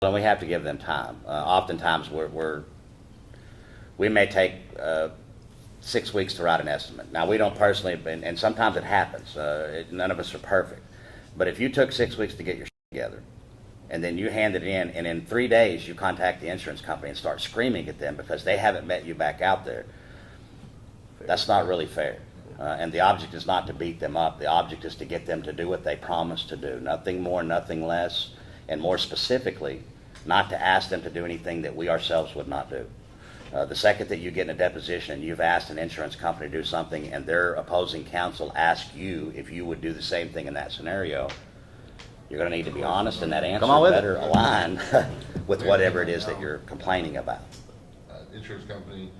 And we have to give them time. Oftentimes we may take 6 weeks to write an estimate. Now, we don't personally, and sometimes it happens. None of us are perfect. But if you took 6 weeks to get your together, and then you hand it in, and in 3 days you contact the insurance company and start screaming at them because they haven't met you back out there, that's not really fair. And the object is not to beat them up. The object is to get them to do what they promised to do. Nothing more, nothing less, and more specifically, not to ask them to do anything that we ourselves would not do. The second that you get in a deposition and you've asked an insurance company to do something and their opposing counsel asks you if you would do the same thing in that scenario, you're going to need to be honest, and that answer better align with whatever it is that you're complaining about. Insurance company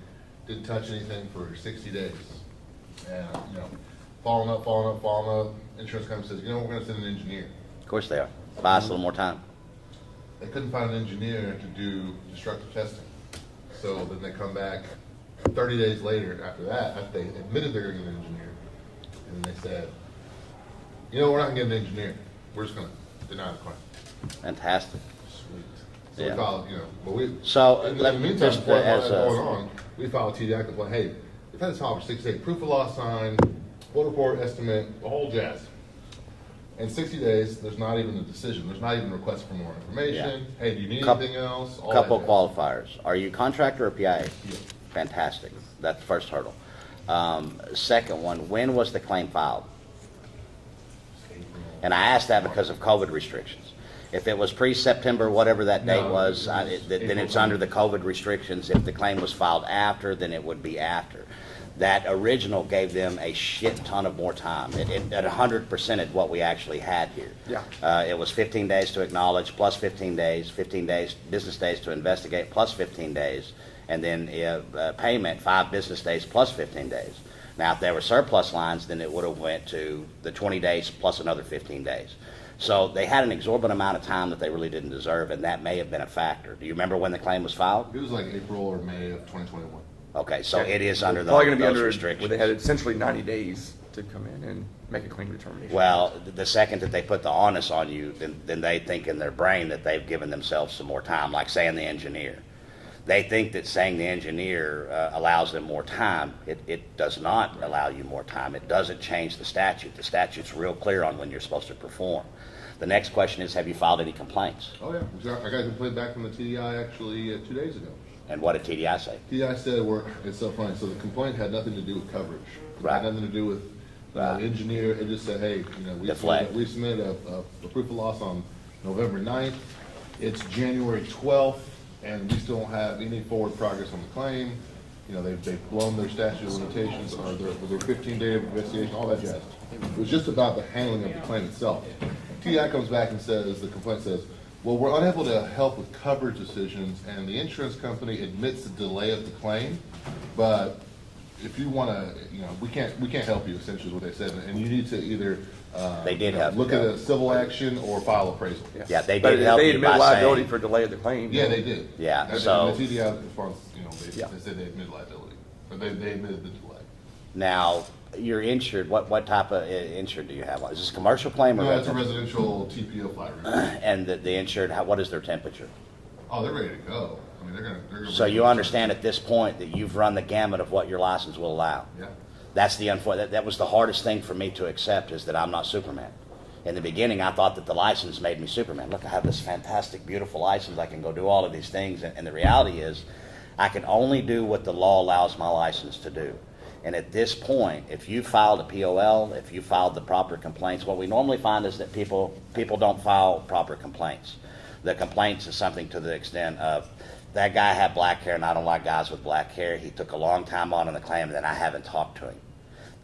didn't touch anything for 60 days. And, following up. Insurance company says, we're going to send an engineer. Of course they are. Buy us a little more time. They couldn't find an engineer to do destructive testing. So then they come back 30 days later after that, after they admitted they're going to get an engineer. And they said, we're not going to get an engineer. We're just going to deny the claim. Fantastic. Sweet. So Yeah. we filed, but we, So, in let the me meantime, just, before as that a- going on, we filed a TDI complaint. Hey, we've had this file for 6 days. Proof of loss signed, quote report, estimate, the whole jazz. In 60 days, there's not even a decision. There's not even a request for more information. Yeah. Hey, do you need anything else? All Couple that qualifiers. Are you contractor or PIA? Yeah. Fantastic. That's the first hurdle. Second one, when was the claim filed? And I asked that because of COVID restrictions. If it was pre-September, whatever that date No, was, then April it's under the COVID restrictions. If the claim was filed after, then it would be after. That original gave them a shit ton of more time. It at 100% at what we actually had here. Yeah. It was 15 days to acknowledge, plus 15 days, business days to investigate, plus 15 days, and then payment, 5 business days plus 15 days. Now, if there were surplus lines, then it would have went to the 20 days plus another 15 days. So they had an exorbitant amount of time that they really didn't deserve, and that may have been a factor. Do you remember when the claim was filed? It was like April or May of 2021. Okay, so it is under Probably going to be those under restrictions. where they had essentially 90 days to come in and make a claim determination. Well, the second that they put the onus on you, then they think in their brain that they've given themselves some more time, like saying the engineer. They think that saying the engineer allows them more time. It does not allow you more time. It doesn't change the statute. The statute's real clear on when you're supposed to perform. The next question is, have you filed any complaints? Oh yeah, I got a complaint back from the TDI actually 2 days ago. And what did TDI say? TDI said it's so funny. So the complaint had nothing to do with coverage. It Right. had nothing to do with the engineer. It just said, hey, we submitted a proof of loss on November 9th. It's January 12th, and we still don't have any forward progress on the claim. They've blown their statute of limitations or their 15-day investigation, all that jazz. It was just about the handling of the claim itself. TDI comes back and says, the complaint says, well, we're unable to help with coverage decisions, and the insurance company admits the delay of the claim, but if you want to, we can't help you, essentially is what they said, and you need to either They did help look you. at a civil action or file appraisal. Yeah, they But did help they you admit by liability saying, for delay of the claim. Yeah, they did. Yeah, And so- the TDI response, they Yeah. said they admitted liability, but they admitted the delay. now, you're insured. What type of insured do you have? Is this a commercial claim or No, it's a residential? residential TPO flat roof. And the insured, what is their temperature? Oh, they're ready to go. I mean, they're gonna. So you understand at this point that you've run the gamut of what your license will allow. Yeah. That's the unfortunate. That was the hardest thing for me to accept, is that I'm not Superman. In the beginning, I thought that the license made me Superman. Look, I have this fantastic, beautiful license. I can go do all of these things. And the reality is, I can only do what the law allows my license to do. And at this point, if you filed a POL, if you filed the proper complaints, what we normally find is that people don't file proper complaints. The complaints is something to the extent of, that guy had black hair and I don't like guys with black hair. He took a long time on the claim and then I haven't talked to him.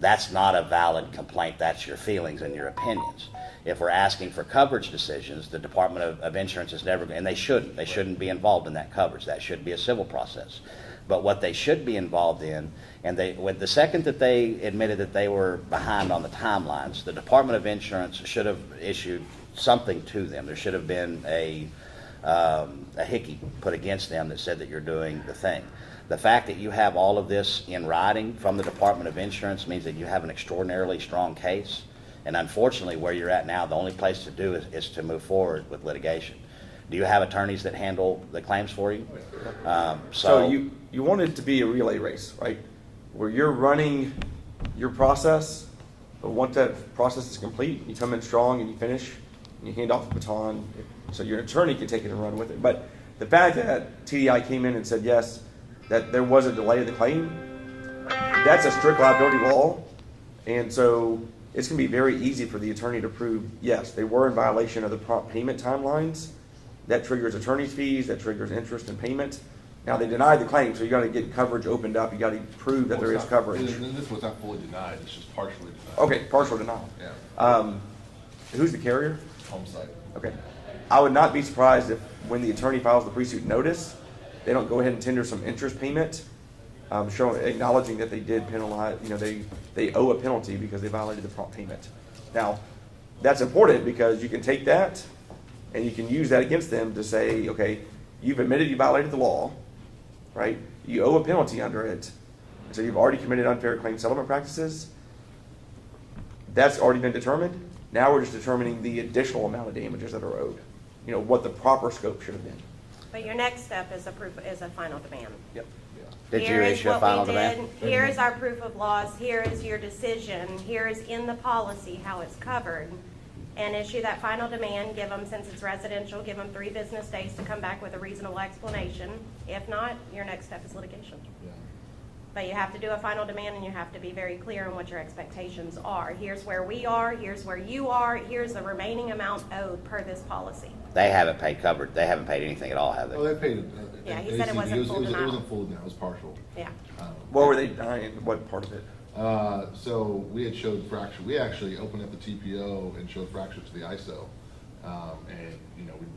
That's not a valid complaint. That's your feelings and your opinions. If we're asking for coverage decisions, the Department of Insurance is never, and they shouldn't be involved in that coverage. That should be a civil process. But what they should be involved in, and with the second that they admitted that they were behind on the timelines, the Department of Insurance should have issued something to them. There should have been a hickey put against them that said that you're doing the thing. The fact that you have all of this in writing from the Department of Insurance means that you have an extraordinarily strong case. And unfortunately, where you're at now, the only place to do is to move forward with litigation. Do you have attorneys that handle the claims for you? So you want it to be a relay race, right? Where you're running your process, but once that process is complete, you come in strong and you finish, and you hand off the baton, so your attorney can take it and run with it. But the fact that TDI came in and said yes, that there was a delay of the claim, that's a strict liability law, and so it's going to be very easy for the attorney to prove, yes, they were in violation of the prompt payment timelines. That triggers attorney's fees, that triggers interest and payment. Now, they denied the claim, so you got to get coverage opened up. You got to prove that there is coverage. This was not fully denied, it's just partially denied. Okay, partial denial. Yeah. Who's the carrier? Home site. Okay. I would not be surprised if when the attorney files the pre-suit notice, they don't go ahead and tender some interest payment, acknowledging that they did penalize, they owe a penalty because they violated the prompt payment. Now, that's important because you can take that and you can use that against them to say, okay, you've admitted you violated the law, right? You owe a penalty under it. So you've already committed unfair claim settlement practices. That's already been determined. Now we're just determining the additional amount of damages that are owed. What the proper scope should have been. But your next step is a final demand. Yep. Did you Here is issue a what final we demand? did. Here is our proof of loss. Here is your decision. Here is in the policy how it's covered. And issue that final demand. Give them, since it's residential, give them 3 business days to come back with a reasonable explanation. If not, your next step is litigation. Yeah. But you have to do a final demand, and you have to be very clear on what your expectations are. Here's where we are. Here's where you are. Here's the remaining amount owed per this policy. They haven't paid covered. They haven't paid anything at all, have they? Oh, they paid it. Yeah, he said it wasn't full denial. It wasn't full denial, it was partial. Yeah. What were they denying? What part of it? So we had showed fracture. We actually opened up the TPO and showed fracture to the ISO. And,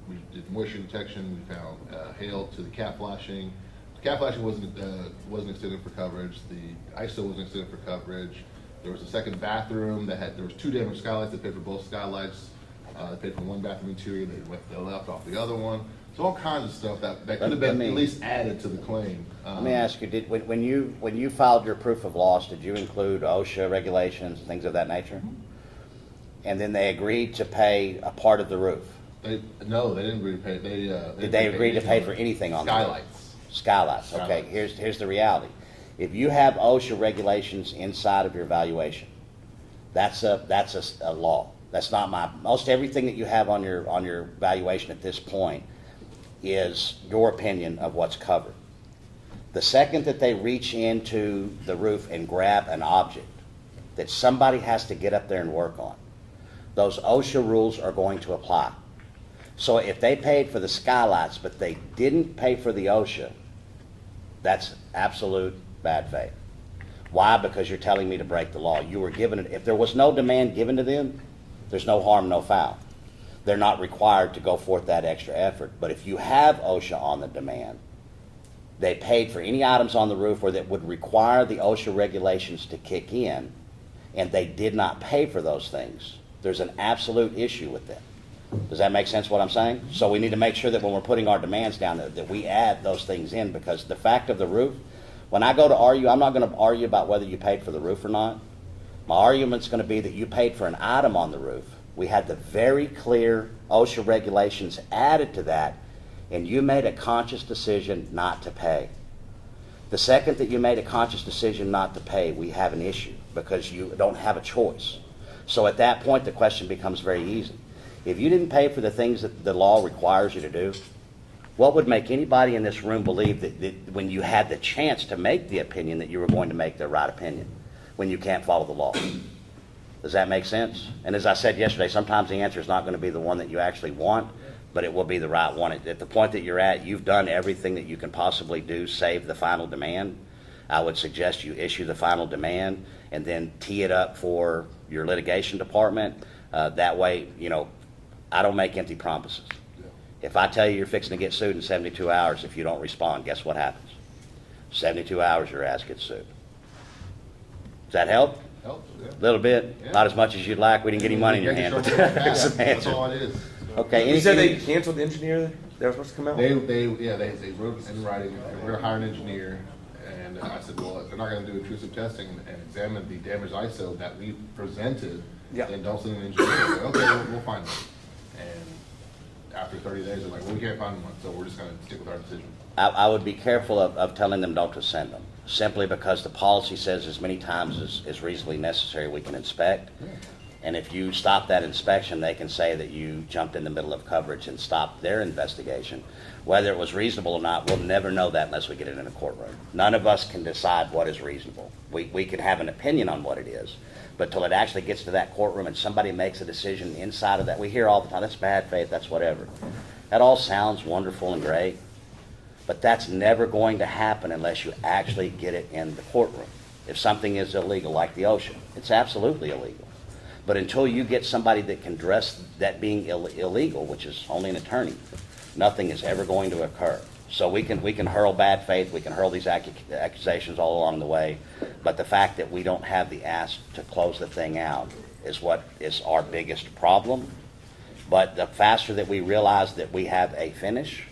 we did moisture detection. We found hail to the cat flashing. The cat flashing wasn't extended for coverage. The ISO wasn't extended for coverage. There was a second bathroom there was 2 damaged skylights. They paid for both skylights. They paid for one bathroom interior. They left off the other one. So all kinds of stuff that could have been at least added to the claim. Let me ask you, when you filed your proof of loss, did you include OSHA regulations and things of that nature? And then they agreed to pay a part of the roof? No, they didn't agree to pay. Did they agree to pay for anything on the roof? Skylights. Skylights, okay. Here's the reality. If you have OSHA regulations inside of your valuation, that's a law. That's not most everything that you have on your valuation at this point is your opinion of what's covered. The second that they reach into the roof and grab an object that somebody has to get up there and work on, those OSHA rules are going to apply. So if they paid for the skylights but they didn't pay for the OSHA, that's absolute bad faith. Why? Because you're telling me to break the law. You were given it. If there was no demand given to them, there's no harm, no foul. They're not required to go forth that extra effort. But if you have OSHA on the demand, they paid for any items on the roof or that would require the OSHA regulations to kick in, and they did not pay for those things, there's an absolute issue with them. Does that make sense what I'm saying? So we need to make sure that when we're putting our demands down that we add those things in, because the fact of the roof, when I go to argue, I'm not going to argue about whether you paid for the roof or not. My argument's going to be that you paid for an item on the roof. We had the very clear OSHA regulations added to that, and you made a conscious decision not to pay. The second that you made a conscious decision not to pay, we have an issue because you don't have a choice. So at that point, the question becomes very easy. If you didn't pay for the things that the law requires you to do, what would make anybody in this room believe that when you had the chance to make the opinion that you were going to make the right opinion when you can't follow the law? Does that make sense? And as I said yesterday, sometimes the answer is not going to be the one that you actually want, but it will be the right one. At the point that you're at, you've done everything that you can possibly do, save the final demand. I would suggest you issue the final demand and then tee it up for your litigation department. That way, I don't make empty promises. If I tell you you're fixing to get sued in 72 hours, if you don't respond, guess what happens? 72 hours, your ass gets sued. Does that help? Helps, yeah. A little bit, Yeah. not as much as you'd like. We didn't get any money in your hand. But That's all it is. Okay. You said they anything- canceled the engineer that was supposed to come out? They wrote in writing, we're gonna hire an engineer, and I said, well, if they're not gonna do intrusive testing and examine the damaged ISO that we presented, Yeah. then don't send an engineer. I said, okay, we'll find them. And after 30 days, they're like, well, we can't find one, so we're just gonna stick with our decision. I would be careful of telling them don't to send them, simply because the policy says as many times as reasonably necessary we can inspect. And if you stop that inspection, they can say that you jumped in the middle of coverage and stopped their investigation. Whether it was reasonable or not, we'll never know that unless we get it in a courtroom. None of us can decide what is reasonable. We can have an opinion on what it is, but till it actually gets to that courtroom and somebody makes a decision inside of that, we hear all the time, that's bad faith, that's whatever. That all sounds wonderful and great, but that's never going to happen unless you actually get it in the courtroom. If something is illegal, like the ocean, it's absolutely illegal. But until you get somebody that can address that being illegal, which is only an attorney, nothing is ever going to occur. So we can hurl bad faith, we can hurl these accusations all along the way, but the fact that we don't have the ask to close the thing out is what is our biggest problem. But the faster that we realize that we have a finish,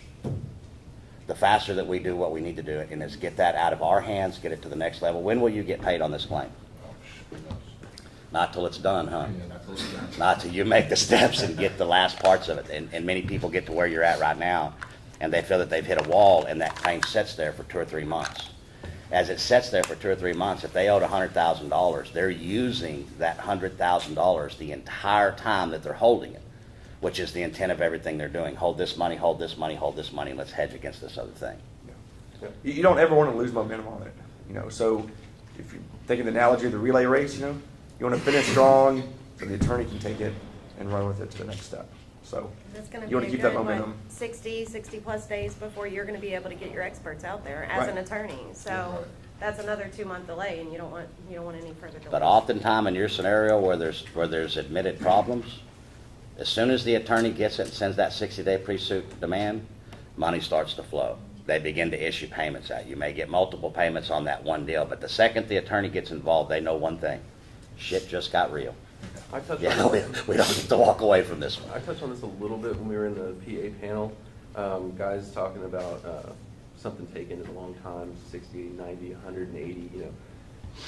the faster that we do what we need to do, and is get that out of our hands, get it to the next level. When will you get paid on this claim? Not till it's done, huh? Yeah, not till it's done. Not till you make the steps and get the last parts of it. And many people get to where you're at right now, and they feel that they've hit a wall, and that claim sits there for 2 or 3 months. As it sits there for 2 or 3 months, if they owed $100,000, they're using that $100,000 the entire time that they're holding it, which is the intent of everything they're doing. Hold this money, hold this money, hold this money, and let's hedge against this other thing. You don't ever want to lose momentum on it, So if you're taking the analogy of the relay race, you want to finish strong so the attorney can take it and run with it to the next step. So It's going to you want be to a keep that good, momentum. 60 plus days before you're going to be able to get your experts out there as an attorney. So that's another 2-month delay, and you don't want any further delay. But oftentimes in your scenario where there's admitted problems, as soon as the attorney gets it and sends that 60-day pre-suit demand, money starts to flow. They begin to issue payments out. You may get multiple payments on that one deal, but the second the attorney gets involved, they know one thing: shit just got real. I touched Yeah, on we don't get to walk away from this one. I touched on this a little bit when we were in the PA panel. Guys talking about something taking a long time, 60, 90, 180,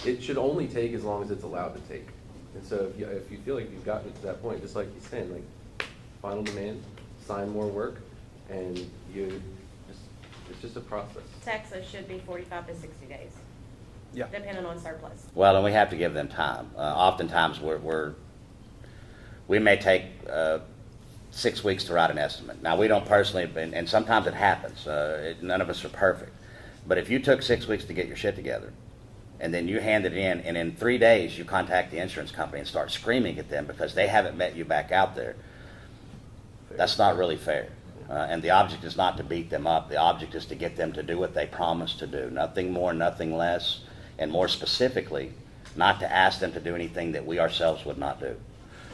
It should only take as long as it's allowed to take. And so if you feel like you've gotten to that point, just like he's saying, like final demand, sign more work, and it's just a process. Texas should be 45 to 60 days. Yeah. Depending on surplus. Well, and we have to give them time. Oftentimes we may take 6 weeks to write an estimate. Now, we don't personally, and sometimes it happens. None of us are perfect. But if you took 6 weeks to get your shit together, and then you hand it in, and in 3 days you contact the insurance company and start screaming at them because they haven't met you back out there, that's not really fair. And the object is not to beat them up. The object is to get them to do what they promised to do. Nothing more, nothing less. And more specifically, not to ask them to do anything that we ourselves would not do.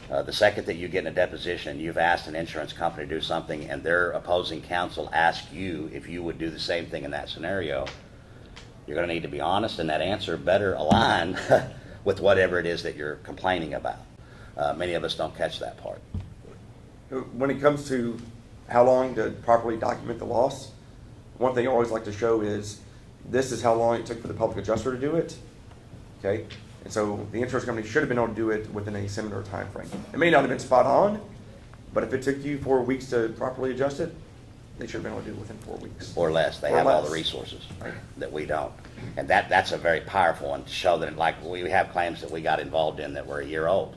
The second that you get in a deposition and you've asked an insurance company to do something and their opposing counsel asks you if you would do the same thing in that scenario, you're going to need to be honest, and that answer better align with whatever it is that you're complaining about. Many of us don't catch that part. When it comes to how long to properly document the loss, one thing I always like to show is this is how long it took for the public adjuster to do it. Okay? And so the insurance company should have been able to do it within a similar time frame. It may not have been spot on, but if it took you 4 weeks to properly adjust it, they should have been able to do it within 4 weeks. Or less. They Or have all less. the resources that we don't. And that's a very powerful one to show that, like, we have claims that we got involved in that were a year old.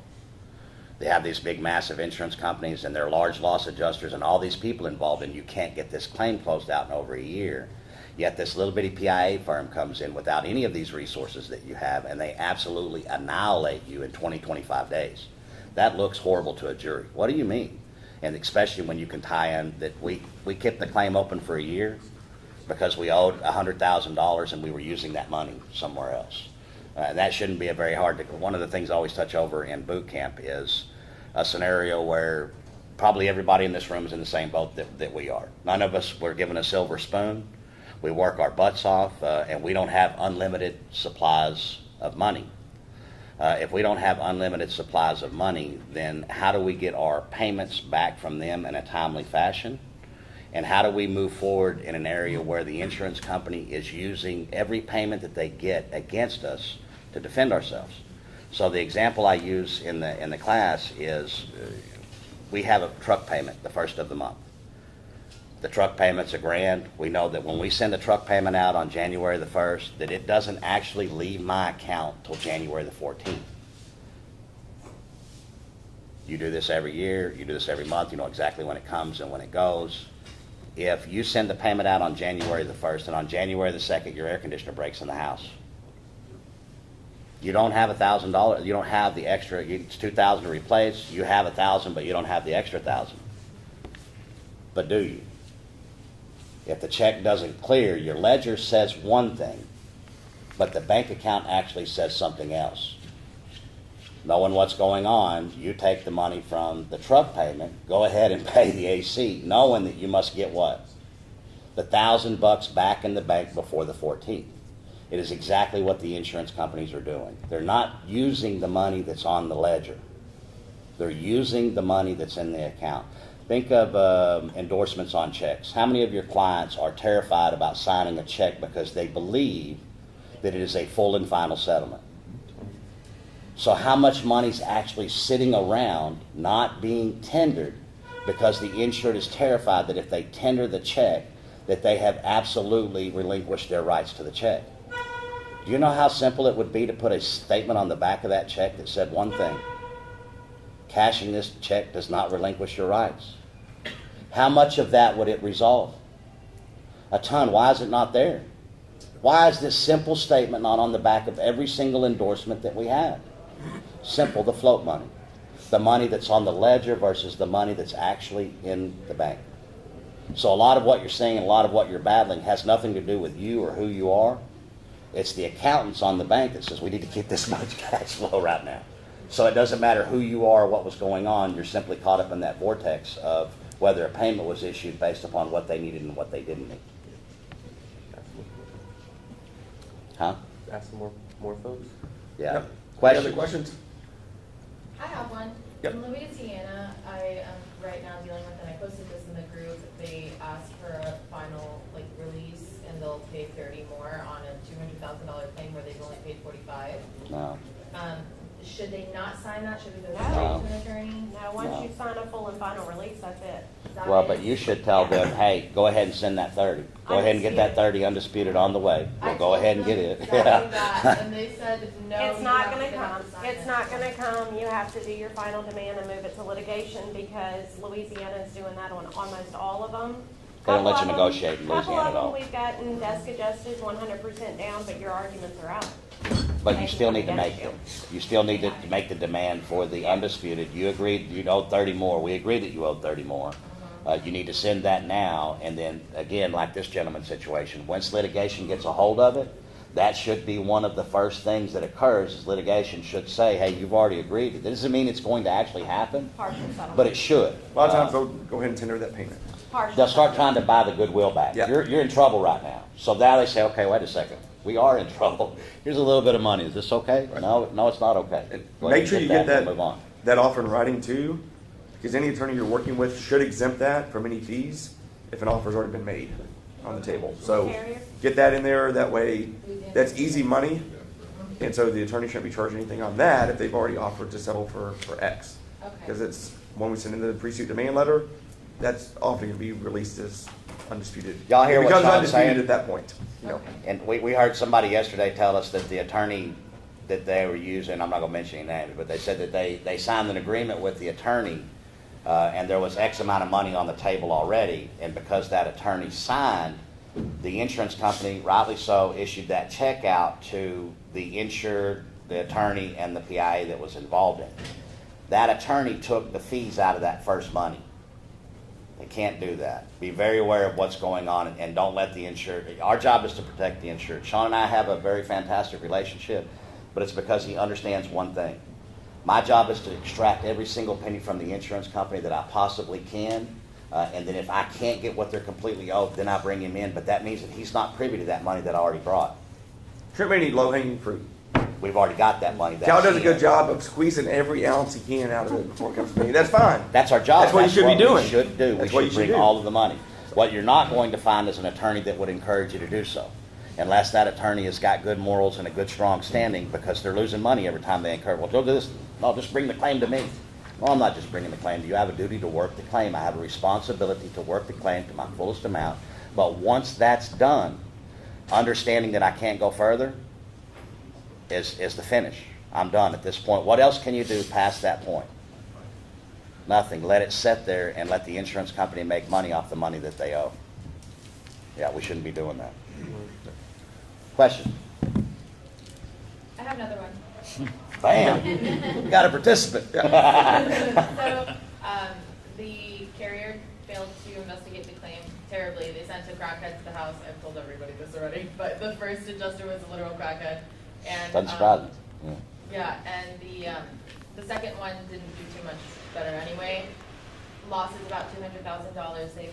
They have these big, massive insurance companies and their large loss adjusters and all these people involved, and you can't get this claim closed out in over a year. Yet this little bitty PIA firm comes in without any of these resources that you have, and they absolutely annihilate you in 20, 25 days. That looks horrible to a jury. What do you mean? And especially when you can tie in that we kept the claim open for a year because we owed $100,000 and we were using that money somewhere else. That shouldn't be a very hard. One of the things I always touch over in boot camp is a scenario where probably everybody in this room is in the same boat that we are. None of us were given a silver spoon. We work our butts off, and we don't have unlimited supplies of money. If we don't have unlimited supplies of money, then how do we get our payments back from them in a timely fashion? And how do we move forward in an area where the insurance company is using every payment that they get against us to defend ourselves? So the example I use in the class is we have a truck payment the first of the month. The truck payment's $1,000. We know that when we send the truck payment out on January the 1st, that it doesn't actually leave my account till January the 14th. You do this every year, you do this every month, you know exactly when it comes and when it goes. If you send the payment out on January the 1st and on January the 2nd, your air conditioner breaks in the house, you don't have $1,000, you don't have the extra, it's $2,000 to replace, you have $1,000, but you don't have the extra $1,000. But do you? If the check doesn't clear, your ledger says one thing, but the bank account actually says something else. Knowing what's going on, you take the money from the truck payment, go ahead and pay the AC, knowing that you must get what? The $1,000 back in the bank before the 14th. It is exactly what the insurance companies are doing. They're not using the money that's on the ledger. They're using the money that's in the account. Think of endorsements on checks. How many of your clients are terrified about signing a check because they believe that it is a full and final settlement? So how much money's actually sitting around not being tendered because the insured is terrified that if they tender the check, that they have absolutely relinquished their rights to the check? Do you know how simple it would be to put a statement on the back of that check that said one thing? Cashing this check does not relinquish your rights. How much of that would it resolve? A ton. Why is it not there? Why is this simple statement not on the back of every single endorsement that we have? Simple, the float money. The money that's on the ledger versus the money that's actually in the bank. So a lot of what you're saying and a lot of what you're battling has nothing to do with you or who you are. It's the accountants on the bank that says we need to keep this much cash flow right now. So it doesn't matter who you are or what was going on, you're simply caught up in that vortex of whether a payment was issued based upon what they needed and what they didn't need. Huh? Ask some more folks. Yeah. Yep. Questions? Any other questions? I have one. Yep. In Louisiana, I am right now dealing with, and I posted this in the group, they asked for a final release and they'll pay 30 more on a $200,000 claim where they've only paid 45. No. Should they not sign that? Should we go No. straight to an attorney? Now, once you sign a full and final release, that's it. Is that Well, it? but you should tell them, hey, go ahead and send that 30. Go ahead and get that 30 undisputed on the way. I Well, go told ahead and them get it. exactly that, and they said, no. It's you not have gonna to come. sign It's it. not gonna come. You have to do your final demand and move it to litigation because Louisiana is doing that on almost all of them. They don't let you Couple of them- negotiate in Louisiana at all. Couple of them, we've gotten desk adjusted 100% down, but your arguments are out. But you still need to make them. You still need to make the demand for the undisputed. You agreed you owed 30 more. We agreed that you owed 30 more. You need to send that now, and then, again, like this gentleman's situation, once litigation gets a hold of it, that should be one of the first things that occurs, is litigation should say, hey, you've already agreed. That doesn't mean it's going to actually happen, Partial settlement. but it should. A lot of times they'll go ahead and tender that payment. Partial They'll start settlement. trying to buy the goodwill back. Yeah. You're in trouble right now. So now they say, okay, wait a second. We are in trouble. Here's a little bit of money. Is this okay? No, it's not okay. And Go ahead make sure and you get and that, move on. that offer in writing too, because any attorney you're working with should exempt that from any fees if an offer's already been made on the table. So Carrier? get that in there, that way, that's easy money. And so the attorney shouldn't be charging anything on that if they've already offered to settle for X. Because Okay. it's, when we send in the pre-suit demand letter, that's often gonna be released as undisputed. Y'all hear It what becomes Shaun's undisputed saying? at that point, you know. Okay. And we heard somebody yesterday tell us that the attorney that they were using, I'm not gonna mention any names, but they said that they signed an agreement with the attorney, and there was X amount of money on the table already, and because that attorney signed, the insurance company, rightly so, issued that check out to the insured, the attorney, and the PIA that was involved in it. That attorney took the fees out of that first money. They can't do that. Be very aware of what's going on and don't let the insured, our job is to protect the insured. Shaun and I have a very fantastic relationship, but it's because he understands one thing. My job is to extract every single penny from the insurance company that I possibly can, and then if I can't get what they're completely owed, then I bring him in, but that means that he's not privy to that money that I already brought. Sure may need low-hanging fruit. We've already got that money. Cal does a good in. job of squeezing every ounce he can out of it before it comes to me. That's fine. That's our job. That's what you should be doing. We should do. That's We what you should should bring do. all of the money. What you're not going to find is an attorney that would encourage you to do so, unless that attorney has got good morals and a good strong standing, because they're losing money every time they incur. Well, don't do this. No, just bring the claim to me. Well, I'm not just bringing the claim. You have a duty to work the claim. I have a responsibility to work the claim to my fullest amount. But once that's done, understanding that I can't go further is the finish. I'm done at this point. What else can you do past that point? Nothing. Let it sit there and let the insurance company make money off the money that they owe. Yeah, we shouldn't be doing that. Question? I have another one. Bam! Got a participant. So, the carrier failed to investigate the claim terribly. They sent a crackhead to the house. I've told everybody this already, but the first adjuster was a literal crackhead. And, Doesn't surprise me. Yeah. yeah, and the second one didn't do too much better anyway. Loss is about $200,000. They paid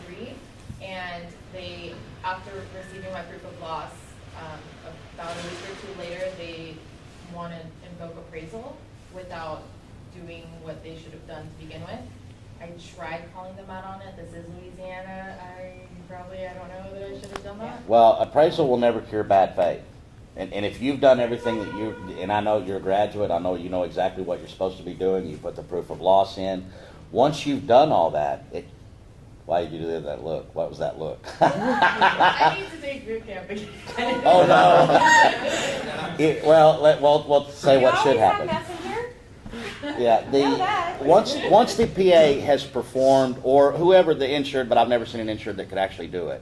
23, and they, after receiving my proof of loss, about a week or two later, they want to invoke appraisal without doing what they should have done to begin with. I tried calling them out on it. This is Louisiana. I don't know that I should have done that. Well, appraisal will never cure bad faith. And if you've done everything that you, and I know you're a graduate, I know you know exactly what you're supposed to be doing, you put the proof of loss in. Once you've done all that, why did you do that look? What was that look? I need to take boot camp again. Oh, no. We'll say what should happen. Yeah, once the PA has performed, or whoever the insured, but I've never seen an insured that could actually do it.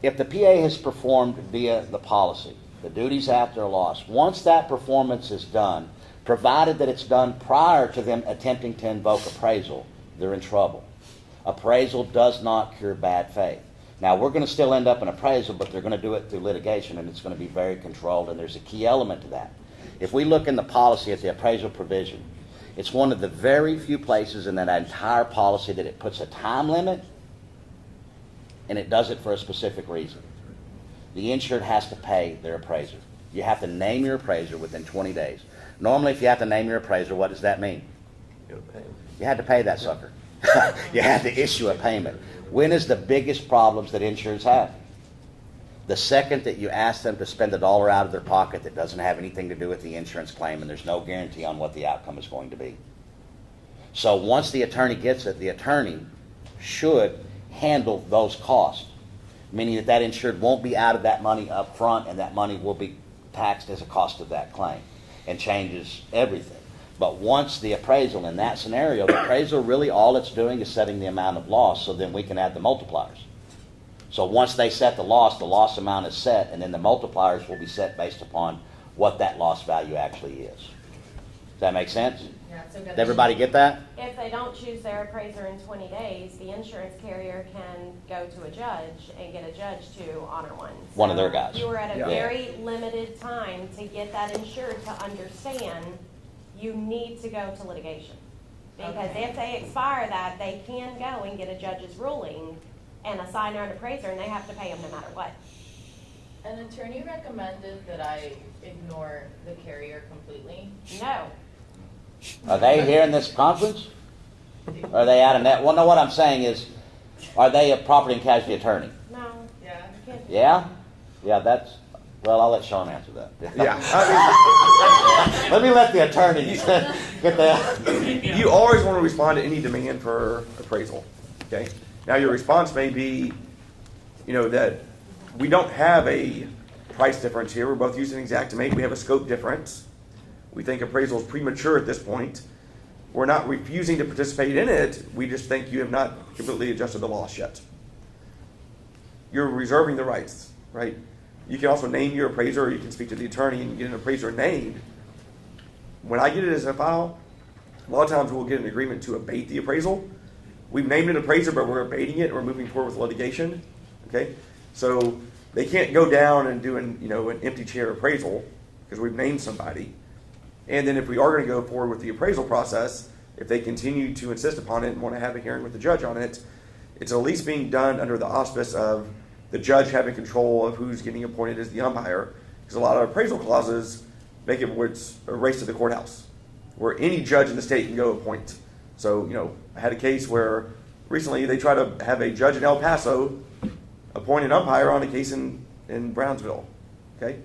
If the PA has performed via the policy, the duties after a loss, once that performance is done, provided that it's done prior to them attempting to invoke appraisal, they're in trouble. Appraisal does not cure bad faith. Now, we're going to still end up in appraisal, but they're going to do it through litigation, and it's going to be very controlled, and there's a key element to that. If we look in the policy at the appraisal provision, it's one of the very few places in that entire policy that it puts a time limit, and it does it for a specific reason. The insured has to pay their appraiser. You have to name your appraiser within 20 days. Normally, if you have to name your appraiser, what does that mean? You gotta pay 'em. You had to pay that sucker. You had to issue a payment. When is the biggest problems that insurers have? The second that you ask them to spend $1 out of their pocket that doesn't have anything to do with the insurance claim, and there's no guarantee on what the outcome is going to be. So once the attorney gets it, the attorney should handle those costs, meaning that that insured won't be out of that money up front, and that money will be taxed as a cost of that claim, and changes everything. But once the appraisal, in that scenario, the appraisal really all it's doing is setting the amount of loss, so then we can add the multipliers. So once they set the loss amount is set, and then the multipliers will be set based upon what that loss value actually is. Does that make sense? Yeah, so good. Did everybody get that? If they don't choose their appraiser in 20 days, the insurance carrier can go to a judge and get a judge to honor one. One of their guys. You were at a Yeah. very limited time to get that insured to understand you need to go to litigation. Because Okay. if they expire that, they can go and get a judge's ruling and assign their appraiser, and they have to pay them no matter what. An attorney recommended that I ignore the carrier completely. No. Are they here in this conference? Are they out of net? Well, no, what I'm saying is, are they a property and casualty attorney? No. Yeah. Can't- Yeah? Yeah, well, I'll let Shaun answer that. Yeah. I Let me let the attorneys get that. mean, you always want to respond to any demand for appraisal. Okay. Now your response may be, that we don't have a price difference here. We're both using Xactimate. We have a scope difference. We think appraisal is premature at this point. We're not refusing to participate in it. We just think you have not completely adjusted the loss yet. You're reserving the rights, right? You can also name your appraiser, or you can speak to the attorney and get an appraiser named. When I get it as a file, a lot of times we'll get an agreement to abate the appraisal. We've named an appraiser, but we're abating it, and we're moving forward with litigation. Okay? So they can't go down and do an empty chair appraisal because we've named somebody. And then if we are going to go forward with the appraisal process, if they continue to insist upon it and want to have a hearing with the judge on it, it's at least being done under the auspice of the judge having control of who's getting appointed as the umpire. Because a lot of appraisal clauses make it where it's a race to the courthouse, where any judge in the state can go appoint. So, I had a case where recently they tried to have a judge in El Paso appoint an umpire on a case in Brownsville. Okay?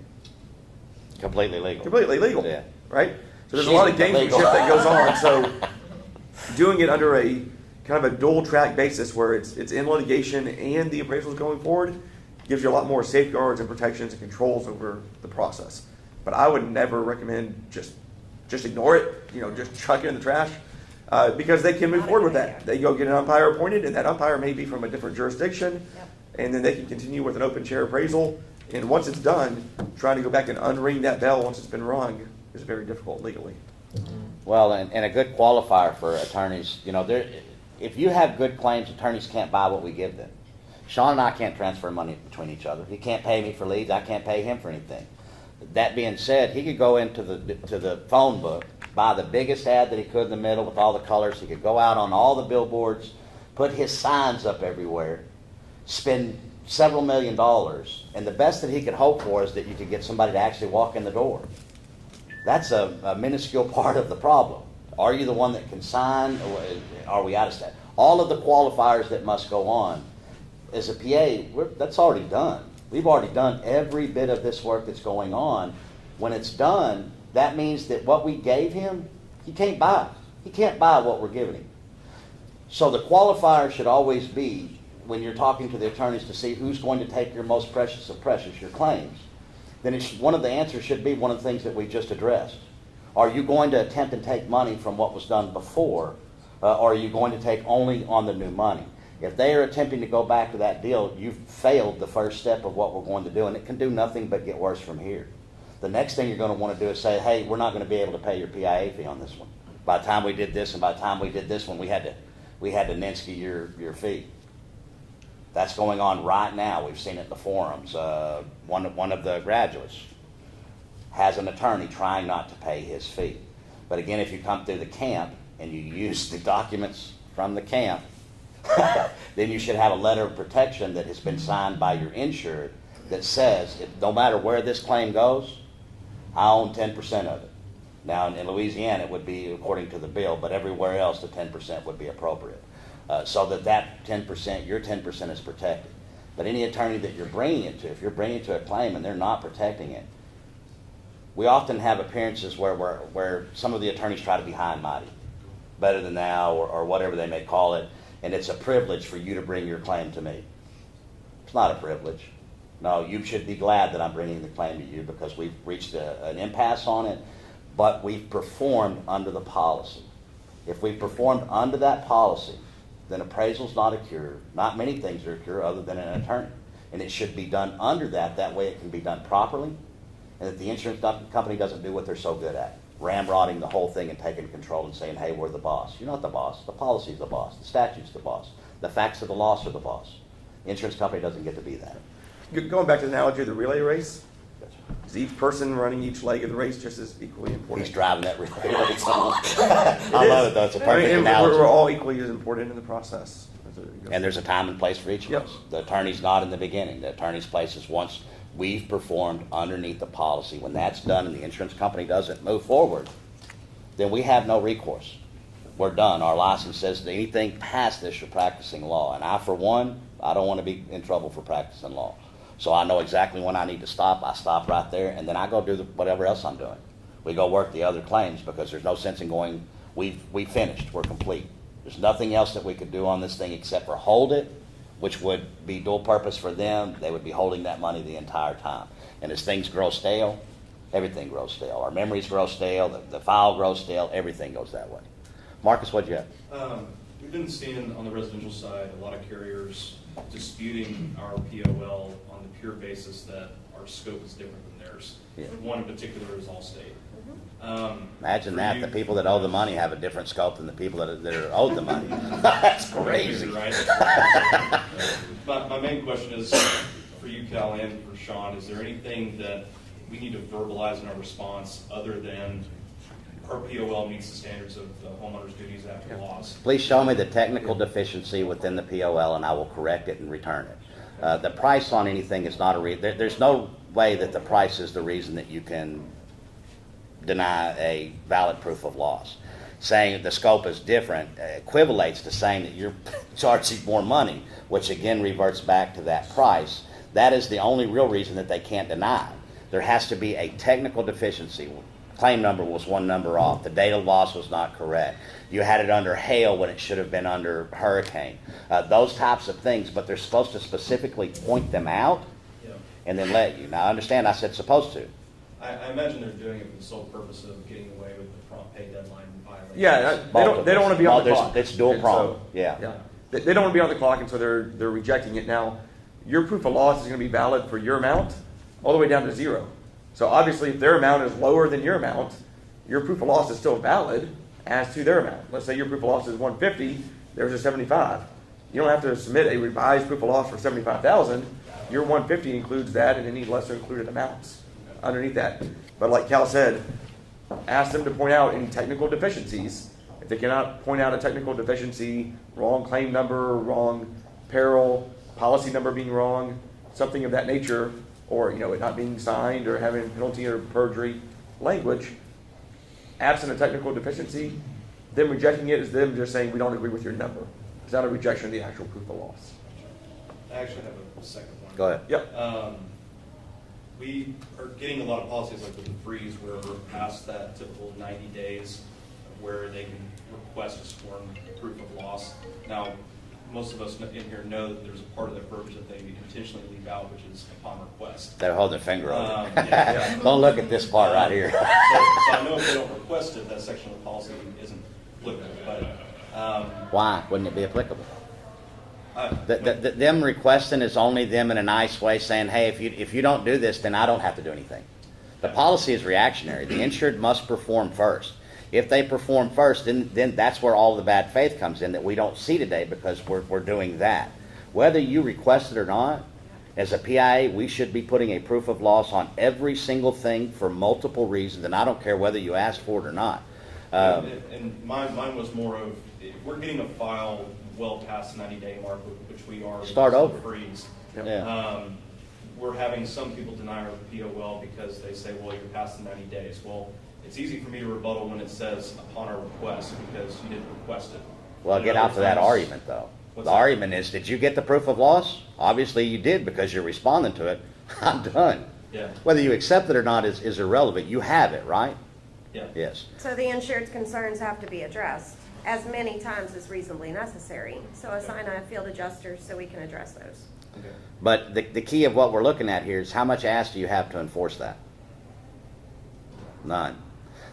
Completely legal. Completely legal. Yeah. Right? So there's a lot of gamesmanship that goes on. So doing it under a kind of a dual track basis where it's in litigation and the appraisal is going forward gives you a lot more safeguards and protections and controls over the process. But I would never recommend just ignore it, just chuck it in the trash, because they can move forward with that. They go get an umpire appointed, and that umpire may be from a different jurisdiction, and then they can continue with an open chair appraisal. And once it's done, trying to go back and unring that bell once it's been rung is very difficult legally. Well, and a good qualifier for attorneys, if you have good claims, attorneys can't buy what we give them. Shaun and I can't transfer money between each other. He can't pay me for leads. I can't pay him for anything. That being said, he could go into the phone book, buy the biggest ad that he could in the middle with all the colors. He could go out on all the billboards, put his signs up everywhere, spend several $1 million, and the best that he could hope for is that you could get somebody to actually walk in the door. That's a minuscule part of the problem. Are you the one that can sign, or are we out of step? All of the qualifiers that must go on, as a PA, that's already done. We've already done every bit of this work that's going on. When it's done, that means that what we gave him, he can't buy. He can't buy what we're giving him. So the qualifier should always be, when you're talking to the attorneys to see who's going to take your most precious of precious, your claims, then one of the answers should be one of the things that we just addressed. Are you going to attempt and take money from what was done before, or are you going to take only on the new money? If they are attempting to go back to that deal, you've failed the first step of what we're going to do, and it can do nothing but get worse from here. The next thing you're going to want to do is say, hey, we're not going to be able to pay your PIA fee on this one. By the time we did this and by the time we did this one, we had to Ninsky your fee. That's going on right now. We've seen it in the forums. One of the graduates has an attorney trying not to pay his fee. But again, if you come through the camp and you use the documents from the camp, then you should have a letter of protection that has been signed by your insured that says, no matter where this claim goes, I own 10% of it. Now, in Louisiana, it would be according to the bill, but everywhere else, the 10% would be appropriate. So that 10%, your 10% is protected. But any attorney that you're bringing it to, if you're bringing it to a claim and they're not protecting it, we often have appearances where some of the attorneys try to be high and mighty, better than thou, or whatever they may call it, and it's a privilege for you to bring your claim to me. It's not a privilege. No, you should be glad that I'm bringing the claim to you because we've reached an impasse on it, but we've performed under the policy. If we've performed under that policy, then appraisal's not a cure. Not many things are a cure other than an attorney. And it should be done under that. That way it can be done properly, and that the insurance company doesn't do what they're so good at, ramrodding the whole thing and taking control and saying, hey, we're the boss. You're not the boss. The policy's the boss. The statute's the boss. The facts of the loss are the boss. The insurance company doesn't get to be that. Going back to the analogy of the relay race, is each person running each leg of the race just as equally important? He's driving that relay race on. I love it, though. It's a perfect analogy. We're all equally as important in the process. And there's a time and place for each of Yep. us. The attorney's not in the beginning. The attorney's place is once we've performed underneath the policy. When that's done and the insurance company doesn't move forward, then we have no recourse. We're done. Our license says that anything past this, you're practicing law. And I, for one, I don't want to be in trouble for practicing law. So I know exactly when I need to stop. I stop right there, and then I go do whatever else I'm doing. We go work the other claims because there's no sense in going, we finished, we're complete. There's nothing else that we could do on this thing except for hold it, which would be dual purpose for them. They would be holding that money the entire time. And as things grow stale, everything grows stale. Our memories grow stale, the file grows stale, everything goes that way. Marcus, what'd you have? We've been seeing on the residential side a lot of carriers disputing our POL on the pure basis that our scope is different than theirs. Yeah. One in particular is Allstate. Imagine that. you- The people that owe the money have a different scope than the people that are owed the money. That's crazy. Right? My main question is for you, Cal, and for Shaun, is there anything that we need to verbalize in our response other than our POL meets the standards of the Homeowners Duties Act laws? Please show me the technical deficiency within the POL and I will correct it and return it. The price on anything is not there's no way that the price is the reason that you can deny a valid proof of loss. Saying that the scope is different equivalates to saying that you're charging more money, which again reverts back to that price. That is the only real reason that they can't deny. There has to be a technical deficiency. claim number was one number off. The date of loss was not correct. You had it under hail when it should have been under hurricane. Those types of things, but they're supposed to specifically point them out Yeah. and then let you. Now, understand I said supposed to. I imagine they're doing it for the sole purpose of getting away with the prompt pay deadline violation. Yeah, they don't want to be on the clock. It's dual And prong, so- yeah. They don't want to be on the clock, and so they're rejecting it. Now, your proof of loss is going to be valid for your amount all the way down to zero. So obviously, if their amount is lower than your amount, your proof of loss is still valid as to their amount. Let's say your proof of loss is 150, theirs is 75. You don't have to submit a revised proof of loss for 75,000. Your 150 includes that and any lesser included amounts underneath that. But like Cal said, ask them to point out any technical deficiencies. If they cannot point out a technical deficiency, wrong claim number, wrong peril, policy number being wrong, something of that nature, or it not being signed or having penalty or perjury language, absent a technical deficiency, them rejecting it is them just saying we don't agree with your number. It's not a rejection of the actual proof of loss. I actually have a second one. Go ahead. Yep. We are getting a lot of policies like with the freeze where we're past that typical 90 days where they can request a sworn proof of loss. Now, most of us in here know that there's a part of the verbiage that they intentionally leave out, which is upon request. They're holding their finger over. Yeah. Don't look at this part right here. So I know if they don't request it, that section of the policy isn't applicable, but Why wouldn't it be applicable? Them requesting is only them in a nice way saying, hey, if you don't do this, then I don't have to do anything. The policy is reactionary. The insured must perform first. If they perform first, then that's where all the bad faith comes in that we don't see today because we're doing that. Whether you request it or not, as a PIA, we should be putting a proof of loss on every single thing for multiple reasons, and I don't care whether you ask for it or not. and mine was more of, if we're getting a file well past the 90-day mark, which we are. Start because of over. the freeze. Yeah. We're having some people deny our POL because they say, well, you're past the 90 days. Well, it's easy for me to rebuttal when it says upon our request because you didn't request it. Well, get out to that argument, though. What's The that? argument is, did you get the proof of loss? Obviously, you did because you're responding to it. I'm done. Yeah. Whether you accept it or not is irrelevant. You have it, right? Yeah. Yes. So the insured's concerns have to be addressed as many times as reasonably necessary. So assign a field adjuster so we can address those. Okay. But the key of what we're looking at here is how much ass do you have to enforce that? None.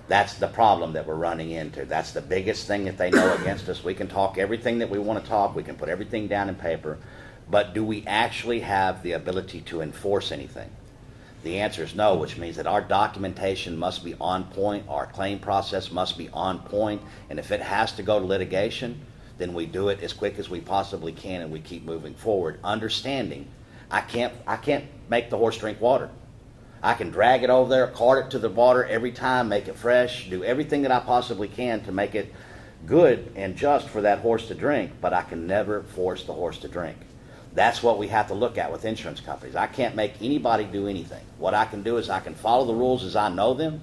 That's the problem that we're running into. That's the biggest thing that they know against us. We can talk everything that we want to talk. We can put everything down in paper. But do we actually have the ability to enforce anything? The answer is no, which means that our documentation must be on point. Our claim process must be on point. And if it has to go to litigation, then we do it as quick as we possibly can and we keep moving forward, understanding I can't make the horse drink water. I can drag it over there, cart it to the water every time, make it fresh, do everything that I possibly can to make it good and just for that horse to drink, but I can never force the horse to drink. That's what we have to look at with insurance companies. I can't make anybody do anything. What I can do is I can follow the rules as I know them,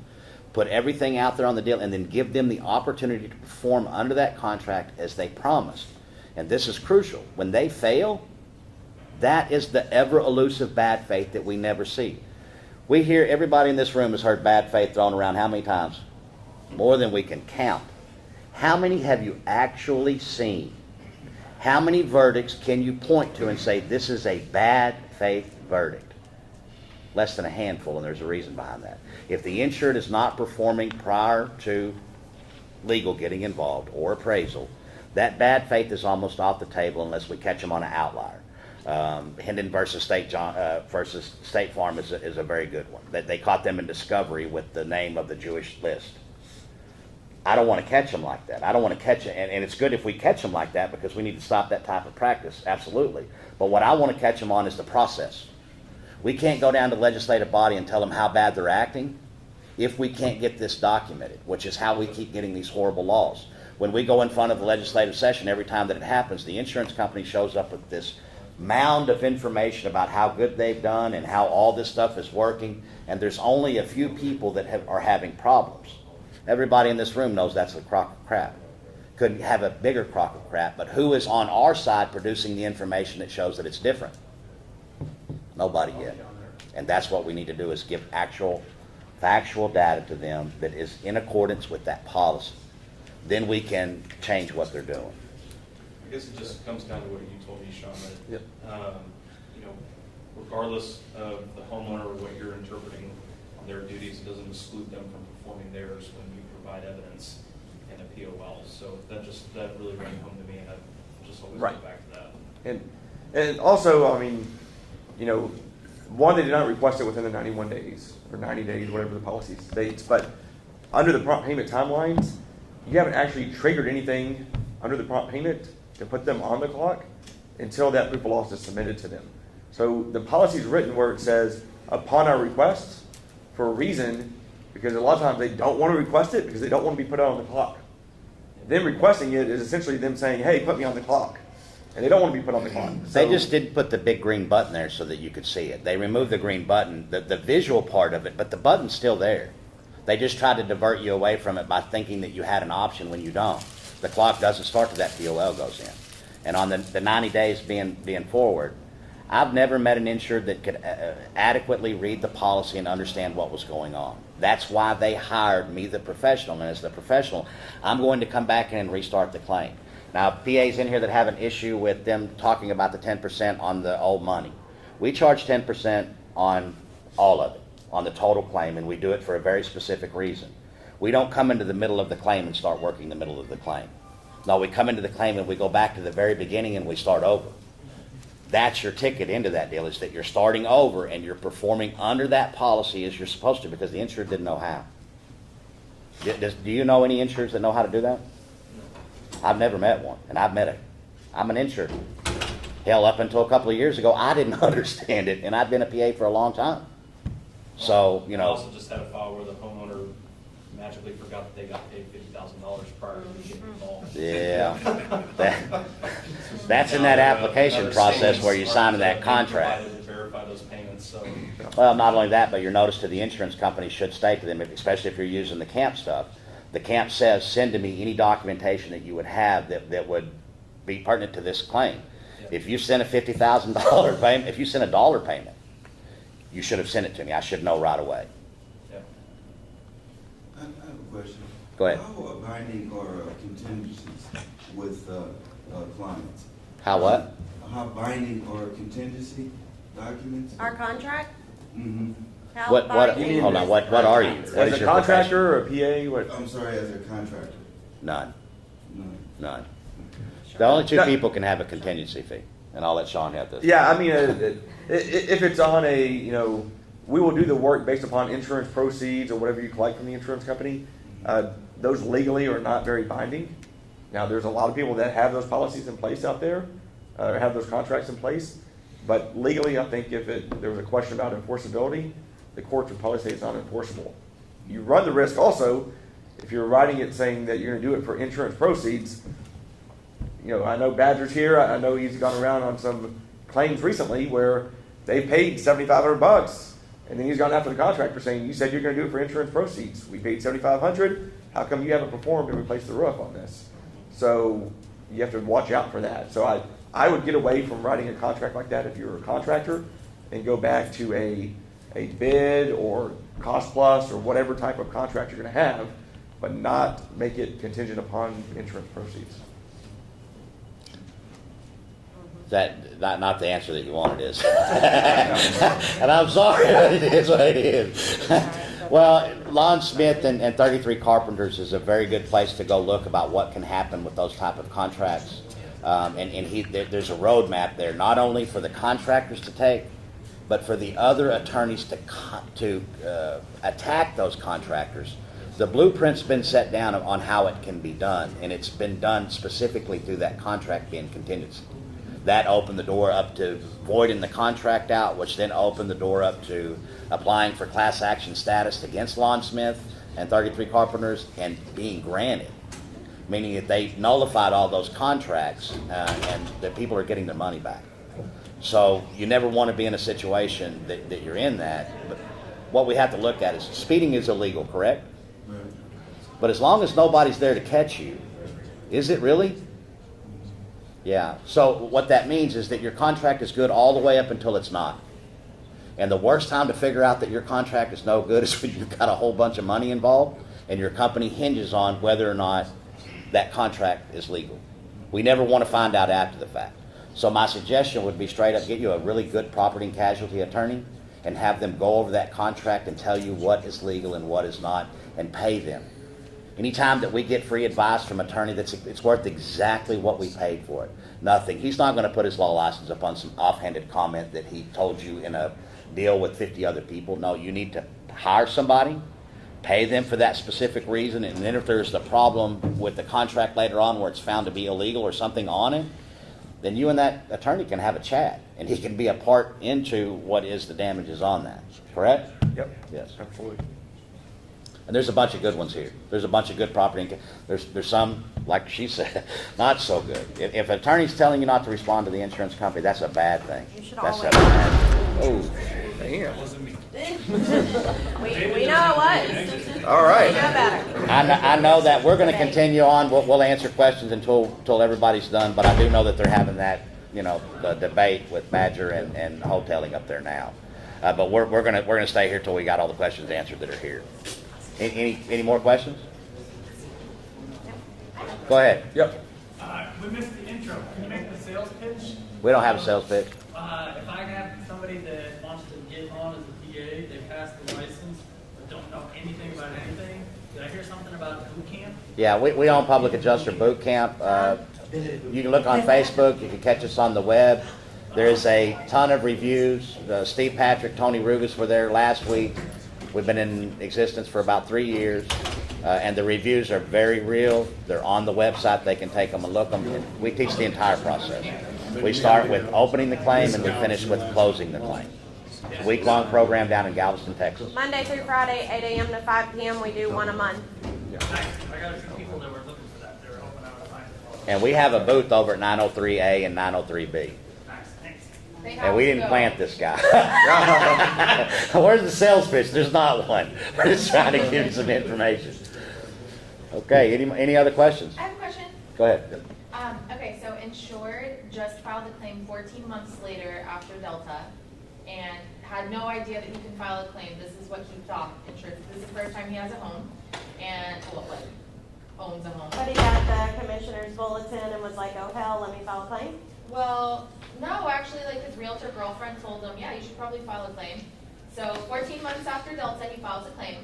put everything out there on the deal, and then give them the opportunity to perform under that contract as they promised. And this is crucial. When they fail, that is the ever elusive bad faith that we never see. We hear, everybody in this room has heard bad faith thrown around how many times? More than we can count. How many have you actually seen? How many verdicts can you point to and say this is a bad faith verdict? Less than a handful, and there's a reason behind that. If the insured is not performing prior to legal getting involved or appraisal, that bad faith is almost off the table unless we catch them on an outlier. Hendon versus State Farm is a very good one. They caught them in discovery with the name of the Jewish list. I don't want to catch them like that. I don't want to catch it, and it's good if we catch them like that because we need to stop that type of practice, absolutely. But what I want to catch them on is the process. We can't go down to the legislative body and tell them how bad they're acting if we can't get this documented, which is how we keep getting these horrible laws. When we go in front of the legislative session, every time that it happens, the insurance company shows up with this mound of information about how good they've done and how all this stuff is working, and there's only a few people that are having problems. Everybody in this room knows that's a crock of crap. Couldn't have a bigger crock of crap, but who is on our side producing the information that shows that it's different? Nobody yet. And that's what we need to do, is give actual factual data to them that is in accordance with that policy, then we can change what they're doing. I guess it just comes down to what you told me, Shaun, that, Yep. you know, regardless of the homeowner or what you're interpreting on their duties, it doesn't exclude them from performing theirs when you provide evidence in a POL. So that really rang home to me, and I just always Right. go back to that. And also, I mean, you know, one, they did not request it within the 91 days or 90 days, whatever the policy states. But under the prompt payment timelines, you haven't actually triggered anything under the prompt payment to put them on the clock until that proof of loss is submitted to them. So the policy is written where it says, upon our request, for a reason, because a lot of times they don't want to request it because they don't want to be put on the clock. Them requesting it is essentially them saying, hey, put me on the clock. And they don't want to be put on the clock. They So- just didn't put the big green button there so that you could see it. They removed the green button, the visual part of it, but the button's still there. They just tried to divert you away from it by thinking that you had an option when you don't. The clock doesn't start till that POL goes in. And on the 90 days being forward, I've never met an insured that could adequately read the policy and understand what was going on. That's why they hired me, the professional. And as the professional, I'm going to come back in and restart the claim. Now, PAs in here that have an issue with them talking about the 10% on the old money. We charge 10% on all of it, on the total claim, and we do it for a very specific reason. We don't come into the middle of the claim and start working the middle of the claim. No, we come into the claim and we go back to the very beginning and we start over. That's your ticket into that deal, is that you're starting over and you're performing under that policy as you're supposed to, because the insured didn't know how. Do you know any insureds that know how to do that? I've never met one, and I've met it. I'm an insured. Hell, up until a couple of years ago, I didn't understand it, and I've been a PA for a long time. So, you I know. also just had a file where the homeowner magically forgot that they got paid $50,000 prior to getting involved. Yeah. That's in that application process where you sign that contract. To verify those payments, so. Well, not only that, but your notice to the insurance company should state to them, especially if you're using the camp stuff, the camp says, send to me any documentation that you would have that would be pertinent to this claim. Yeah. If you send a $50,000 payment, if you send a dollar payment, you should have sent it to me. I should know right away. Yeah. I have a question. Go ahead. How are binding or contingencies with clients? How what? How binding or contingency documents? Our contract? Mm-hmm. How What, binding hold on, is what the are you? contract? What As is a your contractor or a PA, what? I'm sorry, as a contractor. None, No. none. The only two That- people can have a contingency fee, and I'll let Shaun have this. Yeah, I mean, if it's on a, you know, we will do the work based upon insurance proceeds or whatever you collect from the insurance company. Those legally are not very binding. Now, there's a lot of people that have those policies in place out there, or have those contracts in place. But legally, I think if there was a question about enforceability, the courts would probably say it's not enforceable. You run the risk also, if you're writing it saying that you're gonna do it for insurance proceeds. You know, I know Badger's here, I know he's gone around on some claims recently where they paid $7,500, and then he's gone after the contractor saying, you said you're gonna do it for insurance proceeds. We paid $7,500, how come you haven't performed to replace the roof on this? So you have to watch out for that. So I would get away from writing a contract like that if you're a contractor and go back to a bid or cost plus or whatever type of contract you're going to have, but not make it contingent upon insurance proceeds. That not the answer that you wanted is. And I'm sorry, but it is what it is. Well, Lon Smith and 33 Carpenters is a very good place to go look about what can happen with those type of contracts. There's a roadmap there, not only for the contractors to take, but for the other attorneys to attack those contractors. The blueprint's been set down on how it can be done, and it's been done specifically through that contract being contingency. That opened the door up to voiding the contract out, which then opened the door up to applying for class action status against Lon Smith and 33 Carpenters and being granted, meaning that they nullified all those contracts and that people are getting their money back. So you never want to be in a situation that you're in that. But what we have to look at is speeding is illegal, correct? Right. But as long as nobody's there to catch you, is it really? Yeah. So what that means is that your contract is good all the way up until it's not. And the worst time to figure out that your contract is no good is when you've got a whole bunch of money involved and your company hinges on whether or not that contract is legal. We never want to find out after the fact. So my suggestion would be straight up get you a really good property and casualty attorney and have them go over that contract and tell you what is legal and what is not, and pay them. Anytime that we get free advice from an attorney, it's worth exactly what we paid for it. Nothing. He's not going to put his law license up on some offhanded comment that he told you in a deal with 50 other people. No, you need to hire somebody, pay them for that specific reason, and then if there's the problem with the contract later on where it's found to be illegal or something on it, then you and that attorney can have a chat, and he can be a part into what is the damages on that. Correct? Yep. Yes. Absolutely. And there's a bunch of good ones here. There's a bunch of good property. There's some, like she said, not so good. If an attorney's telling you not to respond to the insurance company, that's a bad thing. You should That's a always- bad. Oh, Damn. We know it was. All We right. know better. I know that we're going to continue on. We'll answer questions until everybody's done. But I do know that they're having that, the debate with Badger and hoteling up there now. But we're gonna stay here till we got all the questions answered that are here. Any more questions? Go ahead. Yep. We missed the intro. Can you make the sales pitch? We don't have a sales pitch. If I have somebody that wants to get on as a PA, they pass the license, but don't know anything about anything, did I hear something about boot camp? Yeah, we own Public Adjuster Boot Camp. You can look on Facebook. You can catch us on the web. There is a ton of reviews. Steve Patrick, Tony Rugas were there last week. We've been in existence for about 3 years, and the reviews are very real. They're on the website. They can take them and look them. And we teach the entire process. We start with opening the claim, and we finish with closing the claim. It's a week-long program down in Galveston, Texas. Monday through Friday, 8 a.m. to 5 p.m. We do one a month. Nice. I got a few people that were looking for that. They were hoping I would find it. And we have a booth over at 903A and 903B. Nice, thanks. They have And we to didn't go. plant this guy. Where's the sales pitch? There's not one. We're just trying to give you some information. Okay, any other questions? I have a question. Go ahead. Okay, so insured just filed a claim 14 months later after Delta and had no idea that he can file a claim. This is what he thought. Insured, this is the first time he has a home and, owns a home. But he got the commissioner's bulletin and was like, oh hell, let me file a claim. Well, no, actually, his realtor girlfriend told him, yeah, you should probably file a claim. So 14 months after Delta, he files a claim.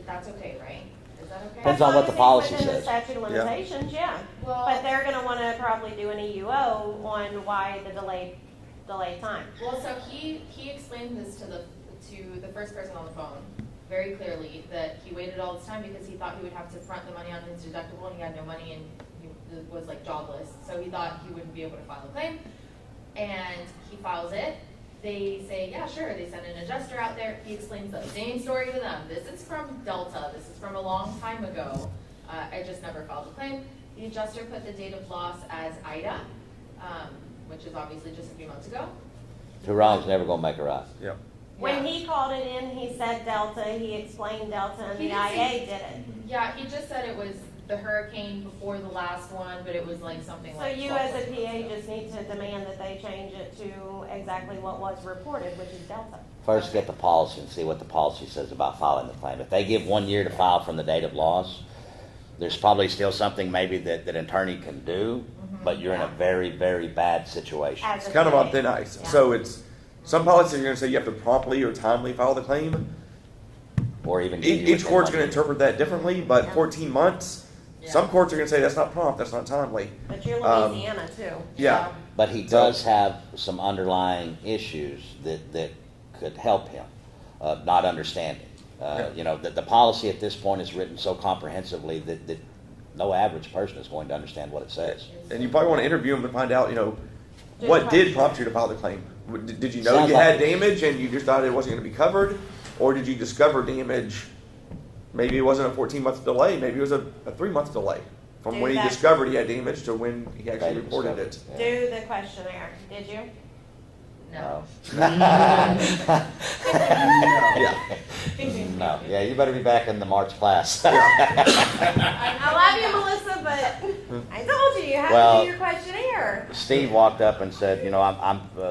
That's okay, right? Is that okay? Depends on what the policy Within the says. statute of limitations, yeah. Well- But they're gonna wanna probably do an EUO on why the delayed time. Well, so he explained this to the first person on the phone very clearly, that he waited all this time because he thought he would have to front the money on his deductible and he had no money and he was jobless. So he thought he wouldn't be able to file a claim. And he files it. They say, yeah, sure. They send an adjuster out there. He explains the same story to them. This is from Delta. This is from a long time ago. I just never filed a claim. The adjuster put the date of loss as Ida, which is obviously just a few months ago. Two wrongs never gonna make a right. Yep. When Yeah. he called it in, he said Delta, he explained Delta, and He the did IA say- did it. Yeah, he just said it was the hurricane before the last one, but it was something So like. you as a PA just need to demand that they change it to exactly what was reported, which is Delta. First, get the policy and see what the policy says about filing the claim. If they give 1 year to file from the date of loss, there's probably still something maybe that an attorney can do, but you're in a very, very bad situation. As It's a kind of PA. on thin ice. Yeah. So it's, some policies are gonna say you have to promptly or timely file the claim. Or even. give you Each within court's 1 gonna year. interpret that differently, but Yeah. 14 months, some courts are gonna say that's not prompt, that's not timely. But you're Um, Louisiana too. Yeah. But he does have some underlying issues that could help him, not understanding. That the policy at this point is written so comprehensively that no average person is going to understand what it says. And you probably wanna interview them to find out, Did what prompt did you. prompt you to file the claim? Did you know Sounds you like- had damage and you just thought it wasn't gonna be covered? Or did you discover damage? Maybe it wasn't a 14-month delay, maybe it was a 3-month delay from Do when he that. discovered he had damage to when he actually They reported discovered it. Yeah. Do the questionnaire, did you? No. Yeah. No, yeah, you better be back in the March class. I love you, Melissa, but I told you have Well- to do your questionnaire. Steve walked up and said,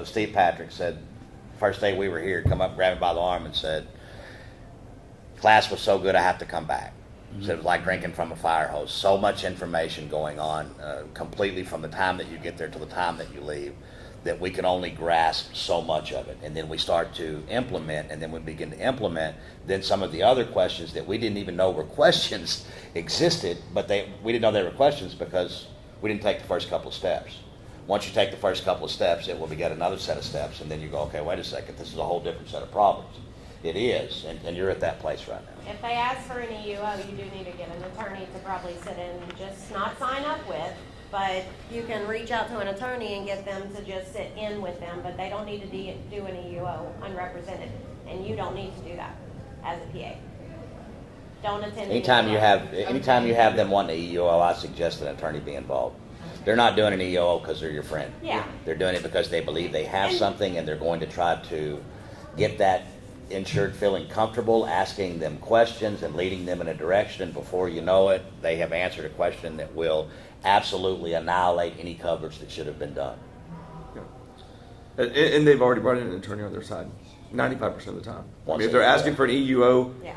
Steve Patrick said, first day we were here, come up, grabbed me by the arm and said, class was so good I have to come back. So it was like drinking from a fire hose. So much information going on, completely from the time that you get there to the time that you leave, that we can only grasp so much of it. And then we start to implement, and then we begin to implement, then some of the other questions that we didn't even know were questions existed, but we didn't know they were questions because we didn't take the first couple of steps. Once you take the first couple of steps, it will beget another set of steps, and then you go, okay, wait a second, this is a whole different set of problems. It is, and you're at that place right now. If they ask for an EUO, you do need to get an attorney to probably sit in, just not sign up with, but you can reach out to an attorney and get them to just sit in with them, but they don't need to do an EUO unrepresented, and you don't need to do that as a PA. Don't attend. Anytime you have them wanting an EUO, I suggest an attorney be involved. They're not doing an EUO because they're your friend. Yeah. They're doing it because they believe they have something, and they're going to try to get that insured feeling comfortable, asking them questions and leading them in a direction, and before you know it, they have answered a question that will absolutely annihilate any coverage that should have been done. And they've already brought in an attorney on their side, 95% of the time. I mean, if they're Once asking for an EUO, Yeah.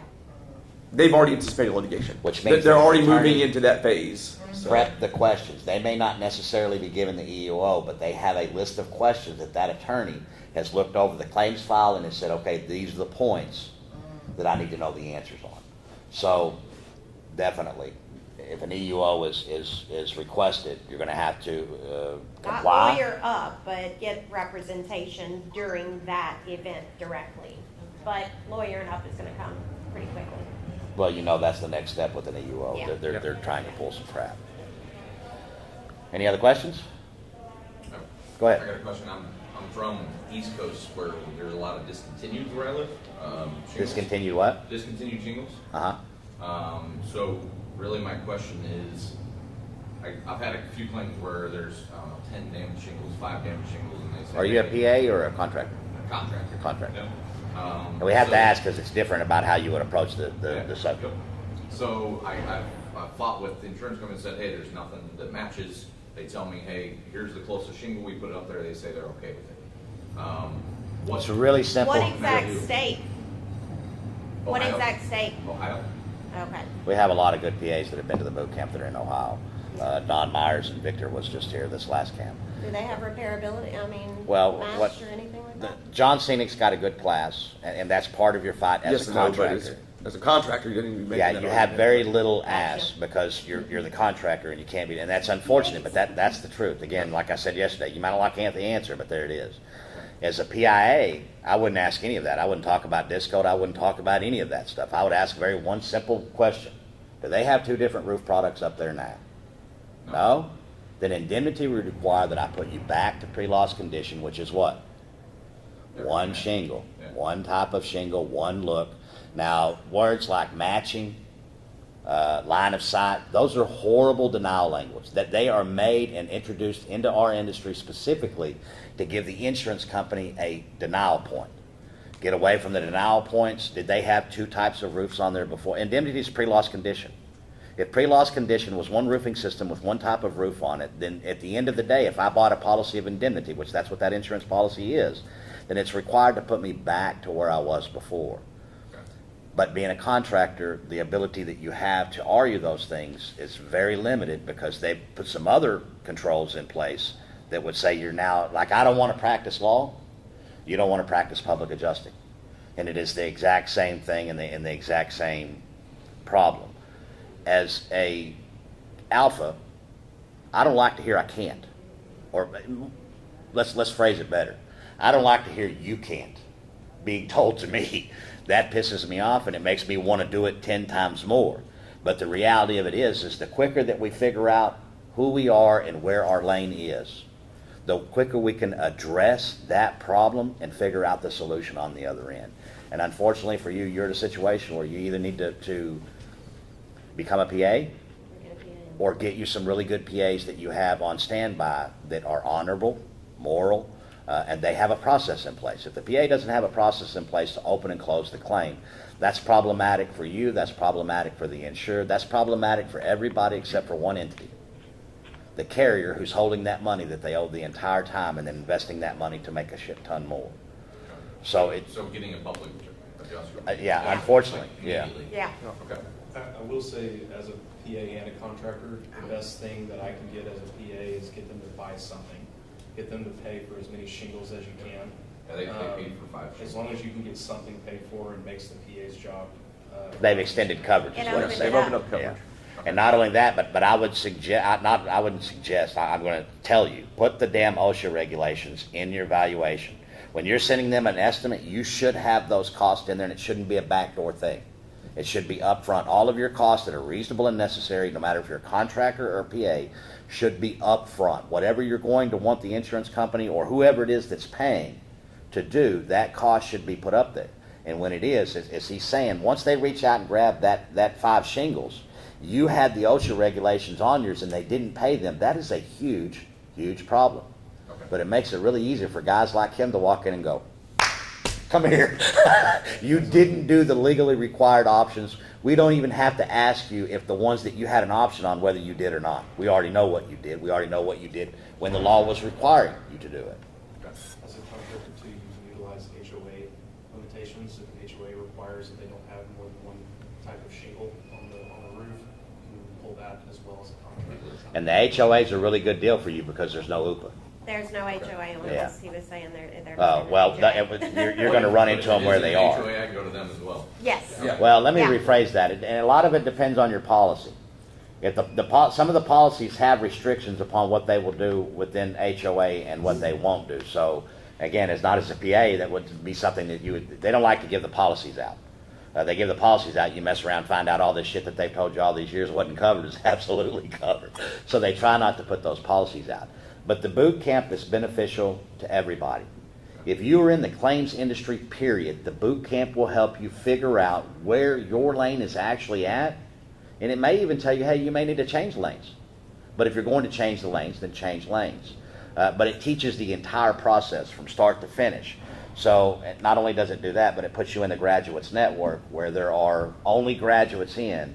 they've already anticipated litigation. Which means they're that already the attorney moving into that phase. So. Prep the questions. They may not necessarily be given the EUO, but they have a list of questions that attorney has looked over the claims file and has said, okay, these are the points that I need to know the answers on. So definitely, if an EUO is requested, you're going to have to Not comply. lawyer up, but get representation during that event directly. But lawyering up is gonna come pretty quickly. Well, you know that's the next step with an EUO. Yeah. They're trying to pull some crap. Any other questions? Go I ahead. got a question. I'm from East Coast where there's a lot of discontinued where I live. Shingles. Discontinue what? Discontinued shingles. Uh-huh. So really my question is, I've had a few claims where there's, 10 damaged shingles, 5 damaged shingles, and they say. Are you a PA or a contractor? Contractor. Contractor. Yep. And we have to ask because it's different about how you would approach the subject. Yep. So I fought with the insurance company and said, hey, there's nothing that matches. They tell me, hey, here's the closest shingle, we put it up there, they say they're okay with it. It's really simple. What exact state? What Ohio. exact state? Ohio. Okay. We have a lot of good PAs that have been to the boot camp that are in Ohio. Don Myers and Victor was just here this last camp. Do they have repairability, Well, match or anything like that? John Scenic's got a good class, and that's part of your fight as Yes a and no, but contractor. as a contractor, you didn't even make Yeah, that you have argument. very little ask because you're the contractor and you can't be, and that's unfortunate, but that's the truth. Again, like I said yesterday, you might not like the answer, but there it is. As a PIA, I wouldn't ask any of that. I wouldn't talk about disc code. I wouldn't talk about any of that stuff. I would ask one simple question. Do they have 2 different roof products up there now? No? Then indemnity would require that I put you back to pre-loss condition, which is what? One shingle, one type of shingle, one look. Now, words like matching, line of sight, those are horrible denial language that they are made and introduced into our industry specifically to give the insurance company a denial point. Get away from the denial points. Did they have 2 types of roofs on there before? Indemnity is pre-loss condition. If pre-loss condition was one roofing system with one type of roof on it, then at the end of the day, if I bought a policy of indemnity, which that's what that insurance policy is, then it's required to put me back to where I was before. But being a contractor, the ability that you have to argue those things is very limited because they've put some other controls in place that would say you're now, like I don't want to practice law, you don't want to practice public adjusting. And it is the exact same thing and the exact same problem. As a alpha, I don't like to hear I can't. Or let's phrase it better. I don't like to hear you can't being told to me. That pisses me off and it makes me want to do it 10 times more. But the reality of it is the quicker that we figure out who we are and where our lane is, the quicker we can address that problem and figure out the solution on the other end. And unfortunately for you, you're in a situation where you either need to become a PA or get you some really good PAs that you have on standby that are honorable, moral, and they have a process in place. If the PA doesn't have a process in place to open and close the claim, that's problematic for you, that's problematic for the insured, that's problematic for everybody except for one entity. The carrier who's holding that money that they owe the entire time and then investing that money to make a shit ton more. So getting a public adjuster. yeah, unfortunately, yeah. Immediately. Yeah. Okay. I will say, as a PA and a contractor, the best thing that I can get as a PA is get them to buy something. Get them to pay for as many shingles as you can. Yeah, they paid for 5 As shingles. long as you can get something paid for and makes the PA's job. They've extended coverage. is It what opened I'm it saying. They've opened up Yeah. coverage. And not only that, but I would suggest, I wouldn't suggest, I'm going to tell you, put the damn OSHA regulations in your valuation. When you're sending them an estimate, you should have those costs in there, and it shouldn't be a backdoor thing. It should be upfront. All of your costs that are reasonable and necessary, no matter if you're a contractor or a PA, should be upfront. Whatever you're going to want the insurance company or whoever it is that's paying to do, that cost should be put up there. And when it is, as he's saying, once they reach out and grab that 5 shingles, you had the OSHA regulations on yours and they didn't pay them. That is a huge, huge problem. Okay. But it makes it really easy for guys like him to walk in and go, come here. You didn't do the legally required options. We don't even have to ask you if the ones that you had an option on, whether you did or not. We already know what you did. We already know what you did when the law was requiring you to do it. As a contractor too, you can utilize HOA limitations. If an HOA requires that they don't have more than one type of shingle on the roof, you can pull that as well as a contractor. And the HOA is a really good deal for you because there's no UPA. There's no HOA on Yeah. this. He was saying they're Oh, well, you're going to run into them where they are. HOA, I can go to them as well. Yes. Yeah. Well, let me Yeah. rephrase that. And a lot of it depends on your policy. If some of the policies have restrictions upon what they will do within HOA and what they won't do. So, again, it's not as a PA, that would be something that they don't like to give the policies out. They give the policies out, you mess around, find out all this shit that they've told you all these years wasn't covered is absolutely covered. So they try not to put those policies out. But the boot camp is beneficial to everybody. If you are in the claims industry, period, the boot camp will help you figure out where your lane is actually at. And it may even tell you, hey, you may need to change lanes. But if you're going to change the lanes, then change lanes. But it teaches the entire process from start to finish. So not only does it do that, but it puts you in the graduates network where there are only graduates in.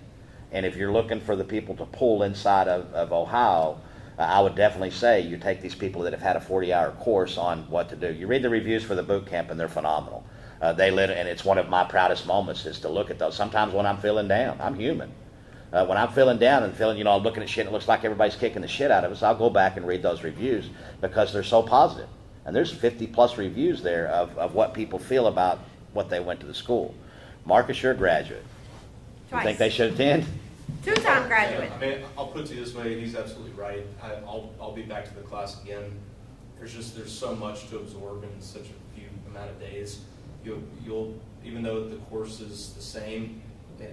And if you're looking for the people to pull inside of Ohio, I would definitely say you take these people that have had a 40-hour course on what to do. You read the reviews for the boot camp, and they're phenomenal. And it's one of my proudest moments is to look at those. Sometimes when I'm feeling down, I'm human. When I'm feeling down and feeling, I'm looking at shit and it looks like everybody's kicking the shit out of us, I'll go back and read those reviews because they're so positive. And there's 50-plus reviews there of what people feel about what they went to the school. Marcus, you're a graduate. You Twice. think they should attend? 2-time graduate. I mean, I'll put it to you this way, he's absolutely right. I'll be back to the class again. There's so much to absorb in such a few amount of days. You'll even though the course is the same,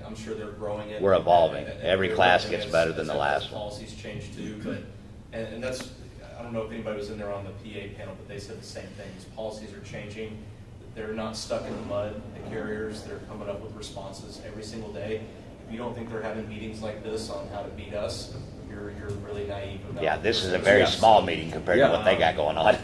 I'm sure they're growing it. We're evolving. And every they're class growing gets as- better than as the last one. Policies change too, but, and that's, I don't know if anybody was in there on the PA panel, but they said the same thing. These policies are changing. They're not stuck in the mud. The carriers, they're coming up with responses every single day. If you don't think they're having meetings like this on how to beat us, you're really naive about. Yeah, this is a very small meeting compared to what they got going on.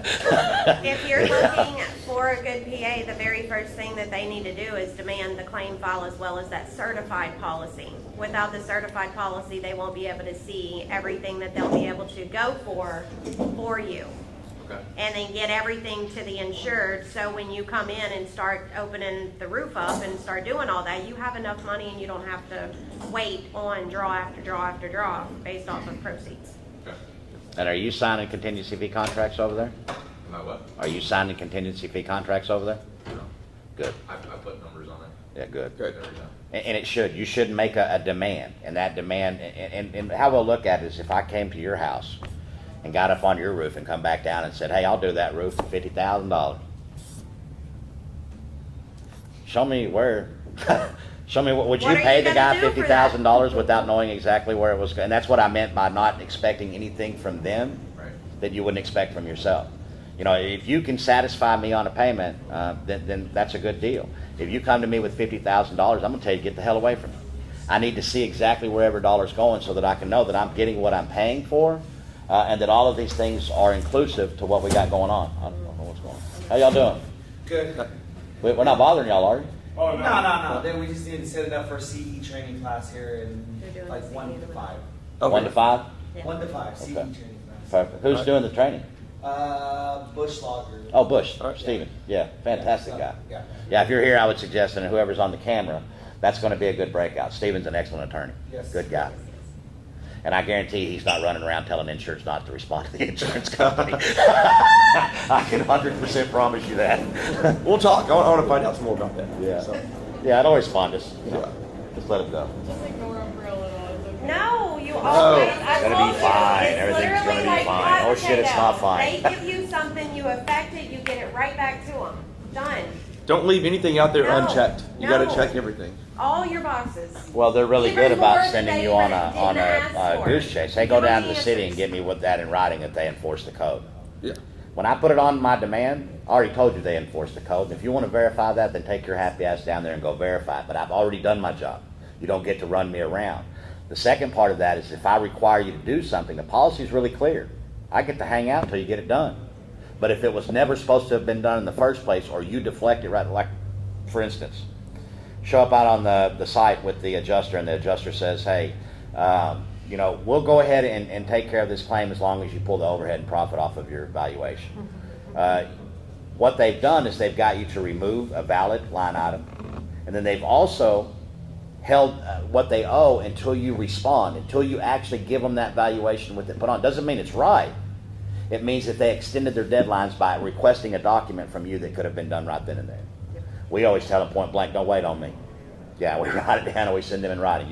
If you're looking for a good PA, the very first thing that they need to do is demand the claim file as well as that certified policy. Without the certified policy, they won't be able to see everything that they'll be able to go for you. Okay. And then get everything to the insured, so when you come in and start opening the roof up and start doing all that, you have enough money and you don't have to wait on draw after draw after draw based off of proceeds. Okay. And are you signing contingency fee contracts over there? Am I what? Are you signing contingency fee contracts over there? No. Good. I put numbers on it. Yeah, good. Good. Every time. And it should. You should make a demand. And that demand, and how we'll look at it is if I came to your house and got up on your roof and come back down and said, hey, I'll do that roof for $50,000. Show me where, show me, would you What are pay you the gonna guy do for that? $50,000 without knowing exactly where it was going? And that's what I meant by not expecting anything from them Right. that you wouldn't expect from yourself. If you can satisfy me on a payment, then that's a good deal. If you come to me with $50,000, I'm going to tell you, get the hell away from me. I need to see exactly where every dollar's going so that I can know that I'm getting what I'm paying for, and that all of these things are inclusive to what we got going on. I don't know what's going on. How y'all doing? Good. We're not bothering y'all, are you? Oh, no. Then we just need to set it up for a CE training class here They're in doing like CE 1 to 5. Okay. 1 to 5? Yeah. 1 to 5 CE Okay. training class. Perfect. Who's doing the training? Bush Logger. Oh, Bush, Stephen, yeah, fantastic guy. Yeah. Yeah, if you're here, I would suggest, and whoever's on the camera, that's going to be a good breakout. Stephen's an excellent attorney. Yes. Good guy. And I guarantee he's not running around telling insurance not to respond to the insurance company. I can 100% promise you that. We'll talk. I want to find out some more about that. Yeah. So, Yeah, I'd always fun. Just, just let him go. Just ignore them for a little, it's okay. No, you always, I It's gonna told be you, fine. it's Everything's literally gonna be like fine. hot Oh, shit, it's not potato. fine. They give you something, you affect it, you get it right back to them. Done. don't leave anything out there No, unchecked. You got to no. check everything. All your boxes. Well, they're really Even good about more than sending they you on didn't a ask for. goose chase. Hey, go Give them down to the the city and answers. get me with that in writing that they enforce the code. Yeah. When I put it on my demand, I already told you they enforce the code. And if you want to verify that, then take your happy ass down there and go verify it. But I've already done my job. You don't get to run me around. The second part of that is if I require you to do something, the policy is really clear. I get to hang out until you get it done. But if it was never supposed to have been done in the first place, or you deflect it, right, like, for instance, show up out on the site with the adjuster, and the adjuster says, hey, we'll go ahead and take care of this claim as long as you pull the overhead and profit off of your valuation. What they've done is they've got you to remove a valid line item, and then they've also held what they owe until you respond, until you actually give them that valuation with it put on. Doesn't mean it's right. It means that they extended their deadlines by requesting a document from you that could have been done right then and there. We always tell them point blank, don't wait on me. Yeah, we write it down and we send them in writing.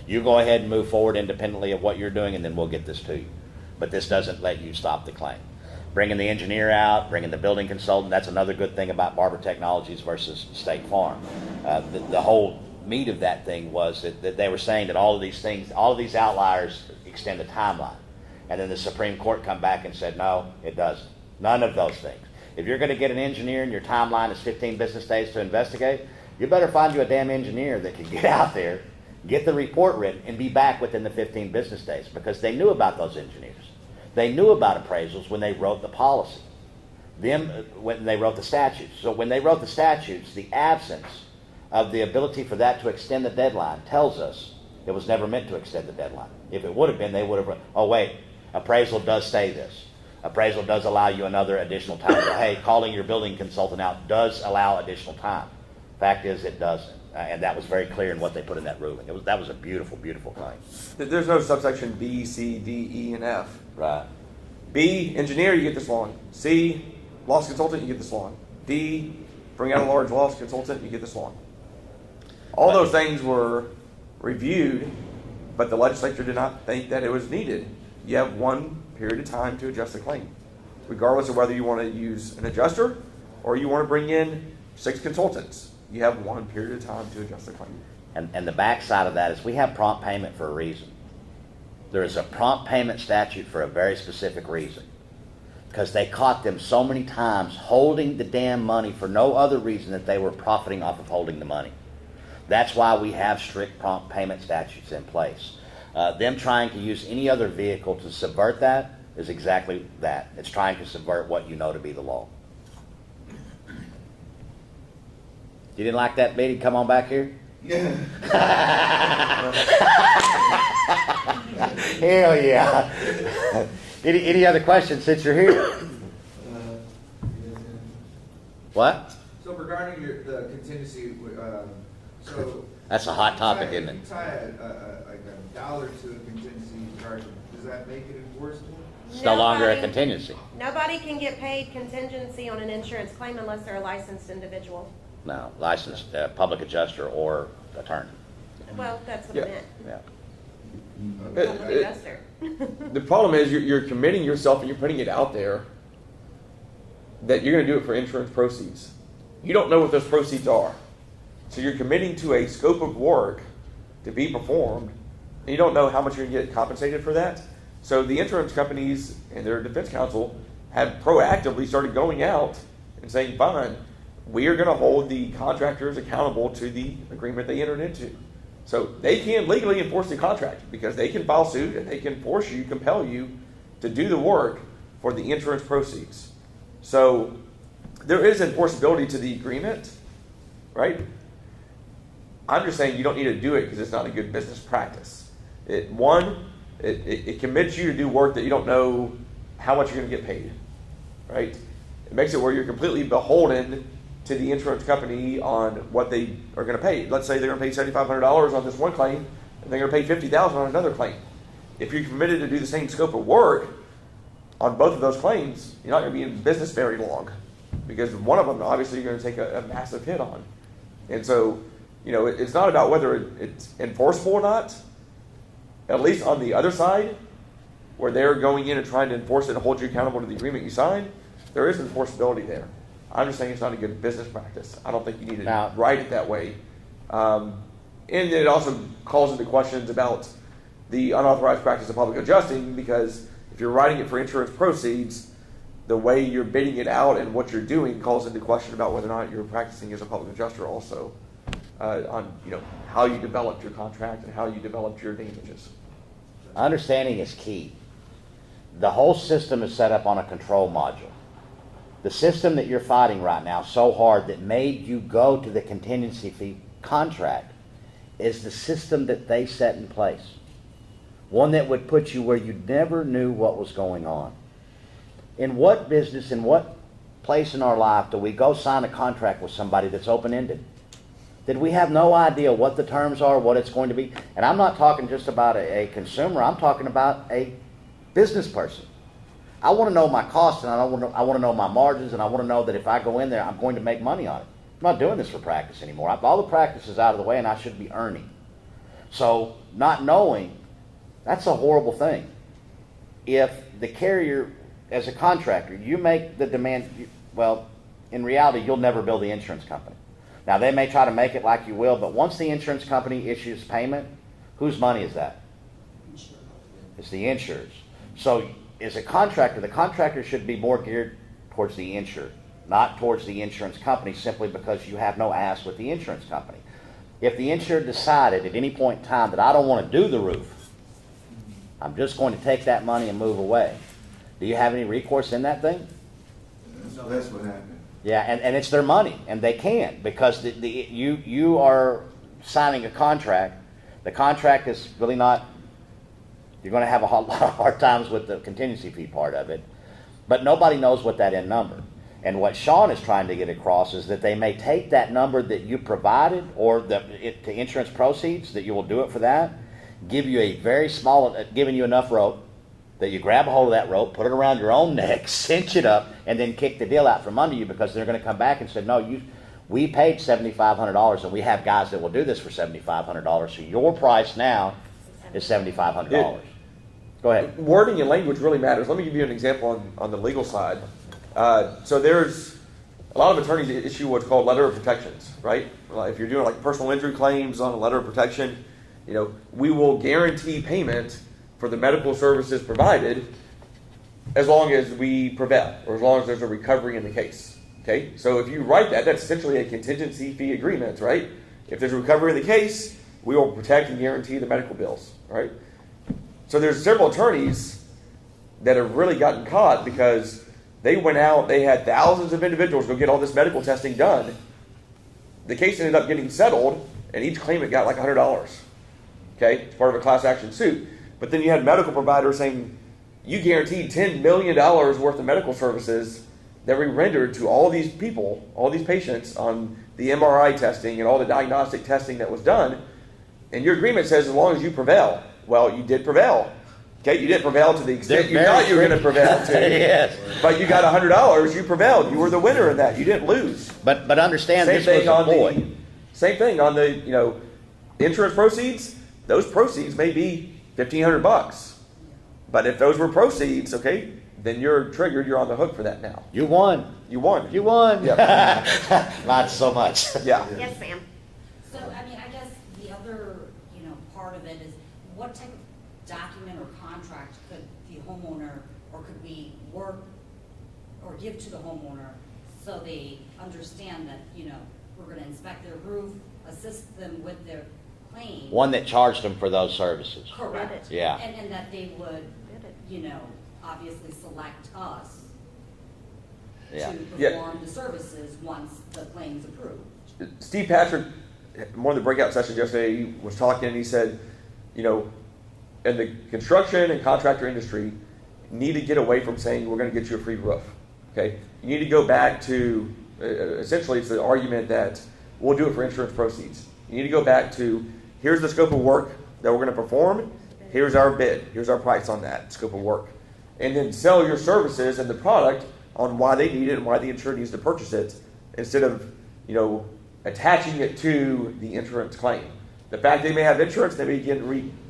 You go ahead and move forward independently of what you're doing, and then we'll get this to you. But this doesn't let you stop the claim. Bringing the engineer out, bringing the building consultant, that's another good thing about Barber Technologies versus State Farm. The whole meat of that thing was that they were saying that all of these things, all of these outliers extend the timeline. And then the Supreme Court come back and said, no, it doesn't. None of those things. If you're going to get an engineer and your timeline is 15 business days to investigate, you better find you a damn engineer that can get out there, get the report written, and be back within the 15 business days, because they knew about those engineers. They knew about appraisals when they wrote the policy, when they wrote the statutes. So when they wrote the statutes, the absence of the ability for that to extend the deadline tells us it was never meant to extend the deadline. If it would have been, they would have, oh wait, appraisal does say this. Appraisal does allow you another additional time. So, hey, calling your building consultant out does allow additional time. Fact is, it doesn't. And that was very clear in what they put in that ruling. That was a beautiful, beautiful claim. There's no subsection B, C, D, E, and F. Right. B, engineer, you get this long. C, loss consultant, you get this long. D, bring out a large loss consultant, you get this long. All those things were reviewed, but the legislature did not think that it was needed. You have one period of time to adjust the claim, regardless of whether you want to use an adjuster or you want to bring in 6 consultants. You have one period of time to adjust the claim. And the backside of that is we have prompt payment for a reason. There is a prompt payment statute for a very specific reason. Because they caught them so many times holding the damn money for no other reason that they were profiting off of holding the money. That's why we have strict prompt payment statutes in place. Them trying to use any other vehicle to subvert that is exactly that. It's trying to subvert what you know to be the law. You didn't like that, Betty? Come on back here. Yeah. Hell yeah. Any other questions since you're here? What? So regarding the contingency, so. That's a hot topic, isn't it? If you tie like a dollar to a contingency charge, does that make it enforceable? It's no longer a Nobody- contingency. Nobody can get paid contingency on an insurance claim unless they're a licensed individual. No, licensed public adjuster or attorney. Well, that's what Yeah. I meant. Yeah. Public adjuster. The problem is you're committing yourself and you're putting it out there that you're going to do it for insurance proceeds. You don't know what those proceeds are. So you're committing to a scope of work to be performed, and you don't know how much you're going to get compensated for that. So the insurance companies and their defense counsel have proactively started going out and saying, fine, we are going to hold the contractors accountable to the agreement they entered into. So they can legally enforce the contract because they can file suit and they can force you, compel you to do the work for the insurance proceeds. So there is enforceability to the agreement, right? I'm just saying you don't need to do it because it's not a good business practice. It commits you to do work that you don't know how much you're going to get paid. right? It makes it where you're completely beholden to the insurance company on what they are going to pay. Let's say they're going to pay $7,500 on this one claim, and they're going to pay $50,000 on another claim. If you're committed to do the same scope of work on both of those claims, you're not going to be in business very long, because one of them obviously you're going to take a massive hit on. And so, it's not about whether it's enforceable or not. At least on the other side, where they're going in and trying to enforce it and hold you accountable to the agreement you signed, there is enforceability there. I'm just saying it's not a good business practice. I don't think you need to write it that way. And it also calls into questions about the unauthorized practice of public adjusting, because if you're writing it for insurance proceeds, the way you're bidding it out and what you're doing calls into question about whether or not you're practicing as a public adjuster also, on how you developed your contract and how you developed your damages. Understanding is key. The whole system is set up on a control module. The system that you're fighting right now so hard that made you go to the contingency fee contract is the system that they set in place. One that would put you where you never knew what was going on. In what business, in what place in our life do we go sign a contract with somebody that's open-ended? Did we have no idea what the terms are, what it's going to be? And I'm not talking just about a consumer, I'm talking about a business person. I want to know my costs, and I want to know my margins, and I want to know that if I go in there, I'm going to make money on it. I'm not doing this for practice anymore. All the practice is out of the way, and I should be earning. So not knowing, that's a horrible thing. If the carrier, as a contractor, you make the demand, in reality, you'll never bill the insurance company. Now, they may try to make it like you will, but once the insurance company issues payment, whose money is that? It's the insurer's. So as a contractor, the contractor should be more geared towards the insured, not towards the insurance company, simply because you have no ass with the insurance company. If the insured decided at any point in time that I don't want to do the roof, I'm just going to take that money and move away, do you have any recourse in that thing? That's what happened. Yeah, and it's their money, and they can't, because you are signing a contract. The contract is really not, you're going to have a lot of hard times with the contingency fee part of it, but nobody knows what that end number. And what Shaun is trying to get across is that they may take that number that you provided, or the insurance proceeds, that you will do it for that, give you a very small, giving you enough rope, that you grab a hold of that rope, put it around your own neck, cinch it up, and then kick the deal out from under you, because they're going to come back and say, no, we paid $7,500, and we have guys that will do this for $7,500, so your price now is $7,500. Go ahead. Wording and language really matters. Let me give you an example on the legal side. So there's a lot of attorneys that issue what's called letter of protections, right? If you're doing like personal injury claims on a letter of protection, we will guarantee payment for the medical services provided as long as we prevail, or as long as there's a recovery in the case. Okay? So if you write that, that's essentially a contingency fee agreement, right? If there's a recovery in the case, we will protect and guarantee the medical bills, right? So there's several attorneys that have really gotten caught because they went out, they had thousands of individuals go get all this medical testing done. The case ended up getting settled, and each claimant got like $100. Okay? It's part of a class action suit. But then you had medical providers saying, you guaranteed $10 million worth of medical services that we rendered to all these people, all these patients, on the MRI testing and all the diagnostic testing that was done. And your agreement says as long as you prevail. Well, you did prevail. Okay, you didn't prevail to the extent you thought you were going to prevail to. Yes. But you got $100. You prevailed. You were the winner in that. You didn't lose. But understand, Same this thing was a boy. Same thing on the insurance proceeds. Those proceeds may be $1,500. But if those were proceeds, okay, then you're triggered. You're on the hook for that now. You won. You won. You won. Yeah. Not so much. Yeah. Yes, Sam. So, I mean, I guess the other, part of it is what type of document or contract could the homeowner, or could we work or give to the homeowner so they understand that, we're going to inspect their roof, assist them with their claim. One that charged them for those services. Correct. Yeah. And that they would, obviously select us Yeah. to perform the services once the claim's approved. Steve Patrick, one of the breakout sessions yesterday, he was talking and he said, in the construction and contractor industry, need to get away from saying we're going to get you a free roof. Okay, you need to go back to, essentially it's the argument that we'll do it for insurance proceeds. You need to go back to, here's the scope of work that we're going to perform, here's our bid, here's our price on that scope of work. And then sell your services and the product on why they need it and why the insured needs to purchase it, instead of, attaching it to the insurance claim. The fact they may have insurance, they may get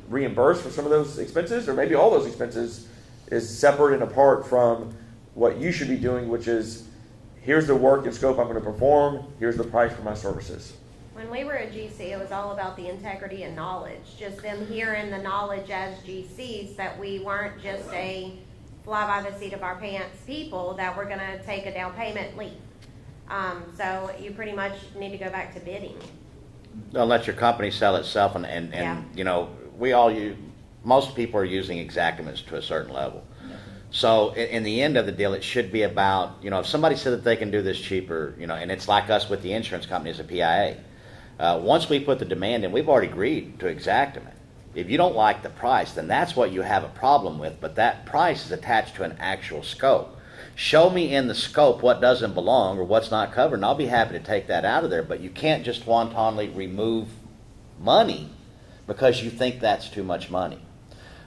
reimbursed for some of those expenses, or maybe all those expenses is separate and apart from what you should be doing, which is, here's the work and scope I'm going to perform, here's the price for my services. When we were at GC, it was all about the integrity and knowledge, just them hearing the knowledge as GCs, that we weren't just a fly by the seat of our pants people that were gonna take a down payment and leave. So you pretty much need to go back to bidding. Don't let your company sell itself, and Yeah. most people are using exactness to a certain level. So in the end of the deal, it should be about, if somebody said that they can do this cheaper, and it's like us with the insurance company as a PIA. Once we put the demand in, we've already agreed to exactment. If you don't like the price, then that's what you have a problem with, but that price is attached to an actual scope. Show me in the scope what doesn't belong or what's not covered, and I'll be happy to take that out of there, but you can't just wantonly remove money because you think that's too much money.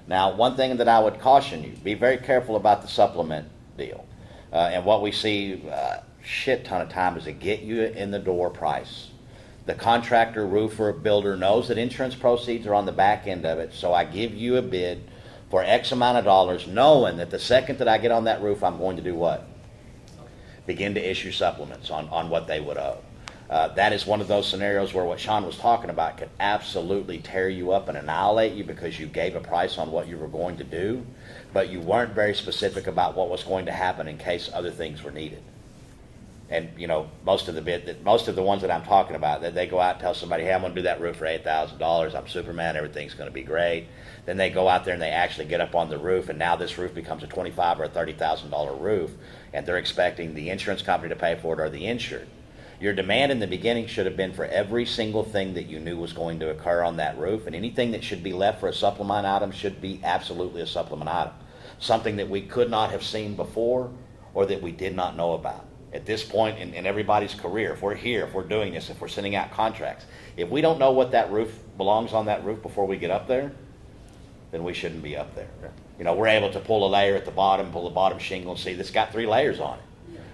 Now, one thing that I would caution you, be very careful about the supplement deal. And what we see shit ton of time is a get you in the door price. The contractor, roofer, builder knows that insurance proceeds are on the back end of it, so I give you a bid for X amount of dollars, knowing that the second that I get on that roof, I'm going to do what? Begin to issue supplements on what they would owe. That is one of those scenarios where what Shaun was talking about could absolutely tear you up and annihilate you because you gave a price on what you were going to do, but you weren't very specific about what was going to happen in case other things were needed. And most of the ones that I'm talking about, that they go out and tell somebody, hey, I'm going to do that roof for $8,000. I'm Superman. Everything's going to be great. Then they go out there and they actually get up on the roof, and now this roof becomes a $25,000 or a $30,000 roof, and they're expecting the insurance company to pay for it or the insured. Your demand in the beginning should have been for every single thing that you knew was going to occur on that roof, and anything that should be left for a supplement item should be absolutely a supplement item. Something that we could not have seen before or that we did not know about. At this point in everybody's career, if we're here, if we're doing this, if we're sending out contracts, if we don't know what that roof belongs on that roof before we get up there, then we shouldn't be up there. We're able to pull a layer at the bottom, pull the bottom shingle, and see it's got 3 layers on it.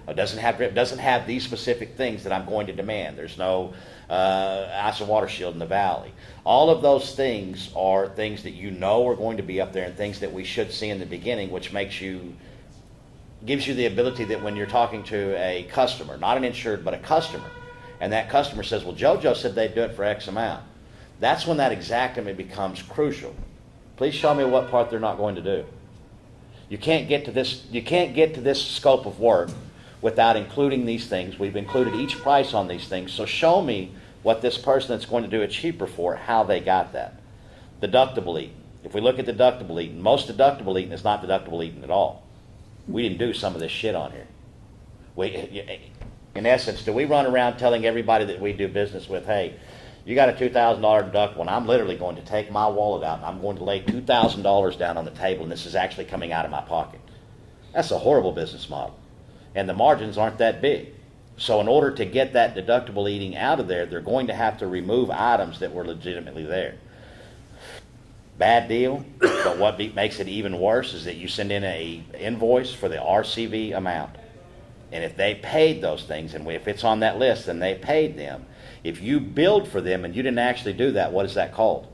It doesn't have these specific things that I'm going to demand. There's no ice and water shield in the valley. All of those things are things that are going to be up there and things that we should see in the beginning, which gives you the ability that when you're talking to a customer, not an insured, but a customer, and that customer says, well, JoJo said they'd do it for X amount. That's when that exactment becomes crucial. Please show me what part they're not going to do. You can't get to this scope of work without including these things. We've included each price on these things, so show me what this person that's going to do it cheaper for, how they got that. Deductible eating. If we look at deductible eating, most deductible eating is not deductible eating at all. We didn't do some of this shit on here. In essence, do we run around telling everybody that we do business with, hey, you got a $2,000 deductible, and I'm literally going to take my wallet out and I'm going to lay $2,000 down on the table, and this is actually coming out of my pocket? That's a horrible business model. And the margins aren't that big. So in order to get that deductible eating out of there, they're going to have to remove items that were legitimately there. Bad deal, but what makes it even worse is that you send in a invoice for the RCV amount. And if they paid those things, and if it's on that list, then they paid them. If you billed for them and you didn't actually do that, what is that called?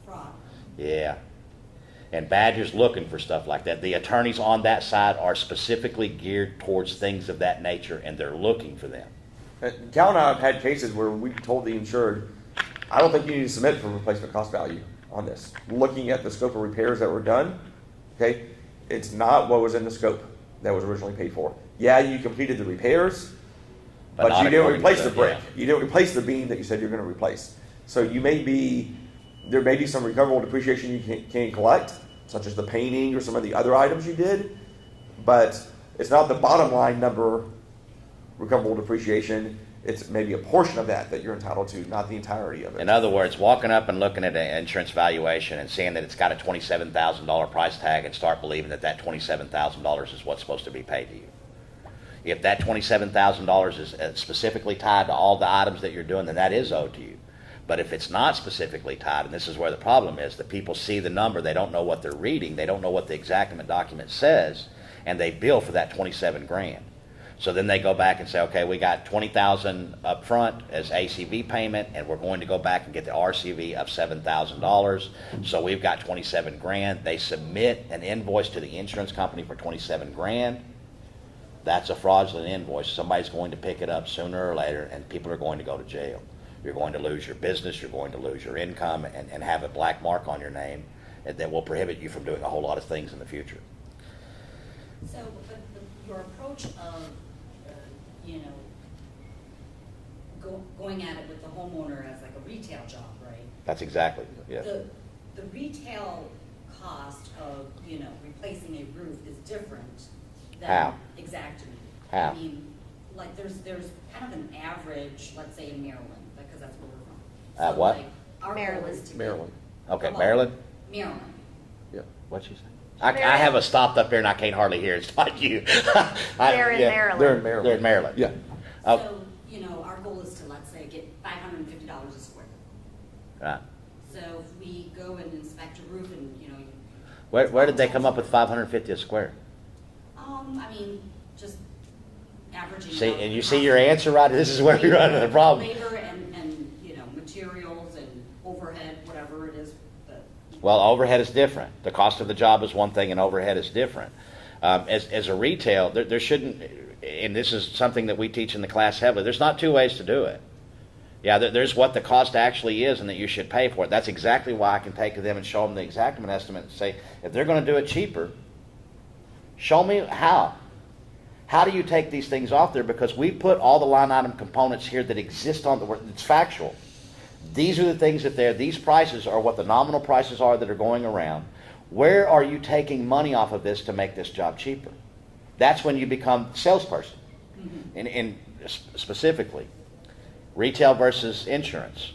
Fraud. Yeah. And Badger's looking for stuff like that. The attorneys on that side are specifically geared towards things of that nature, and they're looking for them. Cal and I have had cases where we told the insured, I don't think you need to submit for replacement cost value on this. Looking at the scope of repairs that were done, okay, it's not what was in the scope that was originally paid for. Yeah, you completed the repairs, but you didn't replace the brick. You didn't replace the beam that you said you're going to replace. So there may be some recoverable depreciation you can collect, such as the painting or some of the other items you did, but it's not the bottom line number recoverable depreciation. It's maybe a portion of that you're entitled to, not the entirety of it. In other words, walking up and looking at an insurance valuation and seeing that it's got a $27,000 price tag and start believing that $27,000 is what's supposed to be paid to you. If that $27,000 is specifically tied to all the items that you're doing, then that is owed to you. But if it's not specifically tied, and this is where the problem is, that people see the number, they don't know what they're reading, they don't know what the exactment document says, and they bill for that 27 grand. So then they go back and say, okay, we got 20,000 up front as ACV payment, and we're going to go back and get the RCV of $7,000. So we've got 27 grand. They submit an invoice to the insurance company for 27 grand. That's a fraudulent invoice. Somebody's going to pick it up sooner or later, and people are going to go to jail. You're going to lose your business, you're going to lose your income, and have a black mark on your name that will prohibit you from doing a whole lot of things in the future. So, but your approach of, going at it with the homeowner as like a retail job, right? That's exactly, yes. The retail cost of, replacing a roof is different than. How? Exactly. How? I mean, like, there's kind of an average, let's say in Maryland, because that's where we're from. So, What? like, our goal Maryland. is to get- Maryland. Okay, Maryland? Maryland. Yeah. What'd you say? I have a stopped up here and I can't hardly hear. It's not you. They're in Maryland. They're in Maryland. They're in Maryland. Yeah. Oh. So, our goal is to, let's say, get $550 a square. Right. So if we go and inspect a roof and, Where did they come up with 550 a square? I mean, just averaging. See, out and the you see cost your of answer right. This is where you're running the problem. Labor and, materials and overhead, whatever it is. Well, overhead is different. The cost of the job is one thing, and overhead is different. As a retail, there shouldn't, and this is something that we teach in the class heavily, there's not two ways to do it. Yeah, there's what the cost actually is and that you should pay for it. That's exactly why I can take to them and show them the exactment estimate and say, if they're going to do it cheaper, show me how. How do you take these things off there? Because we put all the line item components here that exist on the, it's factual. These are the things that these prices are what the nominal prices are that are going around. Where are you taking money off of this to make this job cheaper? That's when you become salesperson. Mm-hmm. And specifically, retail versus insurance.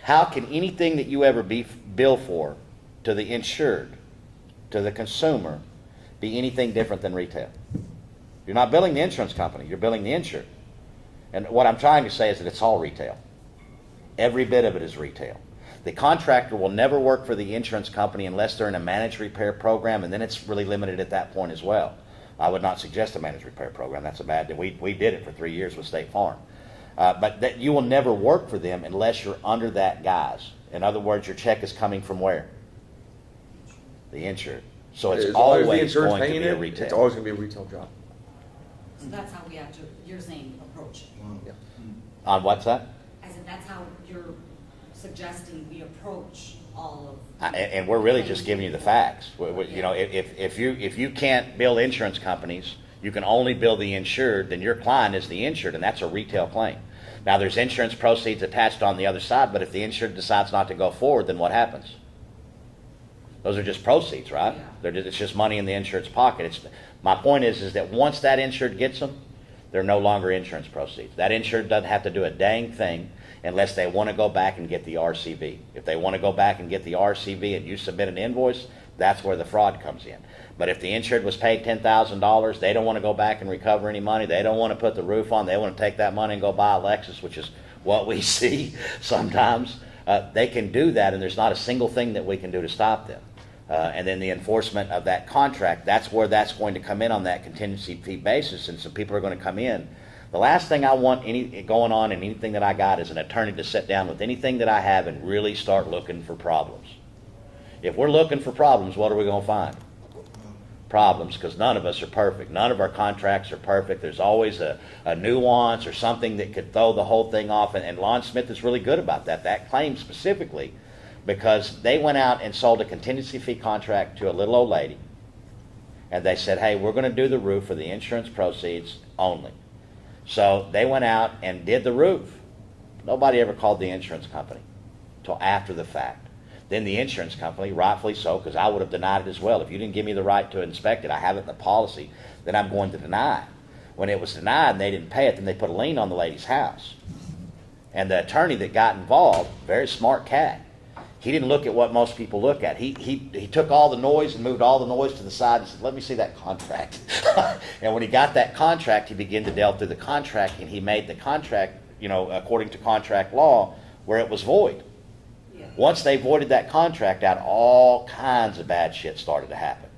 How can anything that you ever bill for to the insured, to the consumer, be anything different than retail? You're not billing the insurance company, you're billing the insured. And what I'm trying to say is that it's all retail. Every bit of it is retail. The contractor will never work for the insurance company unless they're in a managed repair program, and then it's really limited at that point as well. I would not suggest a managed repair program. That's a bad thing. We did it for 3 years with State Farm. But that you will never work for them unless you're under that guise. In other words, your check is coming from where? The insured. So it's As long as the always insurance going to paying be a it, retail. It's always going to be a retail job. So that's how we have to, you're saying, approach it. Yeah. On what's that? I said, that's how you're suggesting we approach all of. And we're really just giving you the facts. If you can't bill insurance companies, you can only bill the insured, then your client is the insured, and that's a retail claim. Now, there's insurance proceeds attached on the other side, but if the insured decides not to go forward, then what happens? Those are just proceeds, right? Yeah. It's just money in the insured's pocket. My point is that once that insured gets them, they're no longer insurance proceeds. That insured doesn't have to do a dang thing unless they want to go back and get the RCV. If they want to go back and get the RCV and you submit an invoice, that's where the fraud comes in. But if the insured was paid $10,000, they don't want to go back and recover any money. They don't want to put the roof on. They want to take that money and go buy a Lexus, which is what we see sometimes. They can do that, and there's not a single thing that we can do to stop them. And then the enforcement of that contract, that's where that's going to come in on that contingency fee basis, and some people are going to come in. The last thing I want going on in anything that I got is an attorney to sit down with anything that I have and really start looking for problems. If we're looking for problems, what are we going to find? Problems, because none of us are perfect. None of our contracts are perfect. There's always a nuance or something that could throw the whole thing off, and Lon Smith is really good about that claim specifically, because they went out and sold a contingency fee contract to a little old lady, and they said, hey, we're going to do the roof for the insurance proceeds only. So they went out and did the roof. Nobody ever called the insurance company until after the fact. Then the insurance company, rightfully so, because I would have denied it as well. If you didn't give me the right to inspect it, I have it in the policy, then I'm going to deny it. When it was denied and they didn't pay it, then they put a lien on the lady's house. And the attorney that got involved, very smart cat, He didn't look at what most people look at. He took all the noise and moved all the noise to the side and said, let me see that contract. And when he got that contract, he began to delve through the contract, and he made the contract, according to contract law, where it was void. Yeah. Once they voided that contract out, all kinds of bad shit started to happen.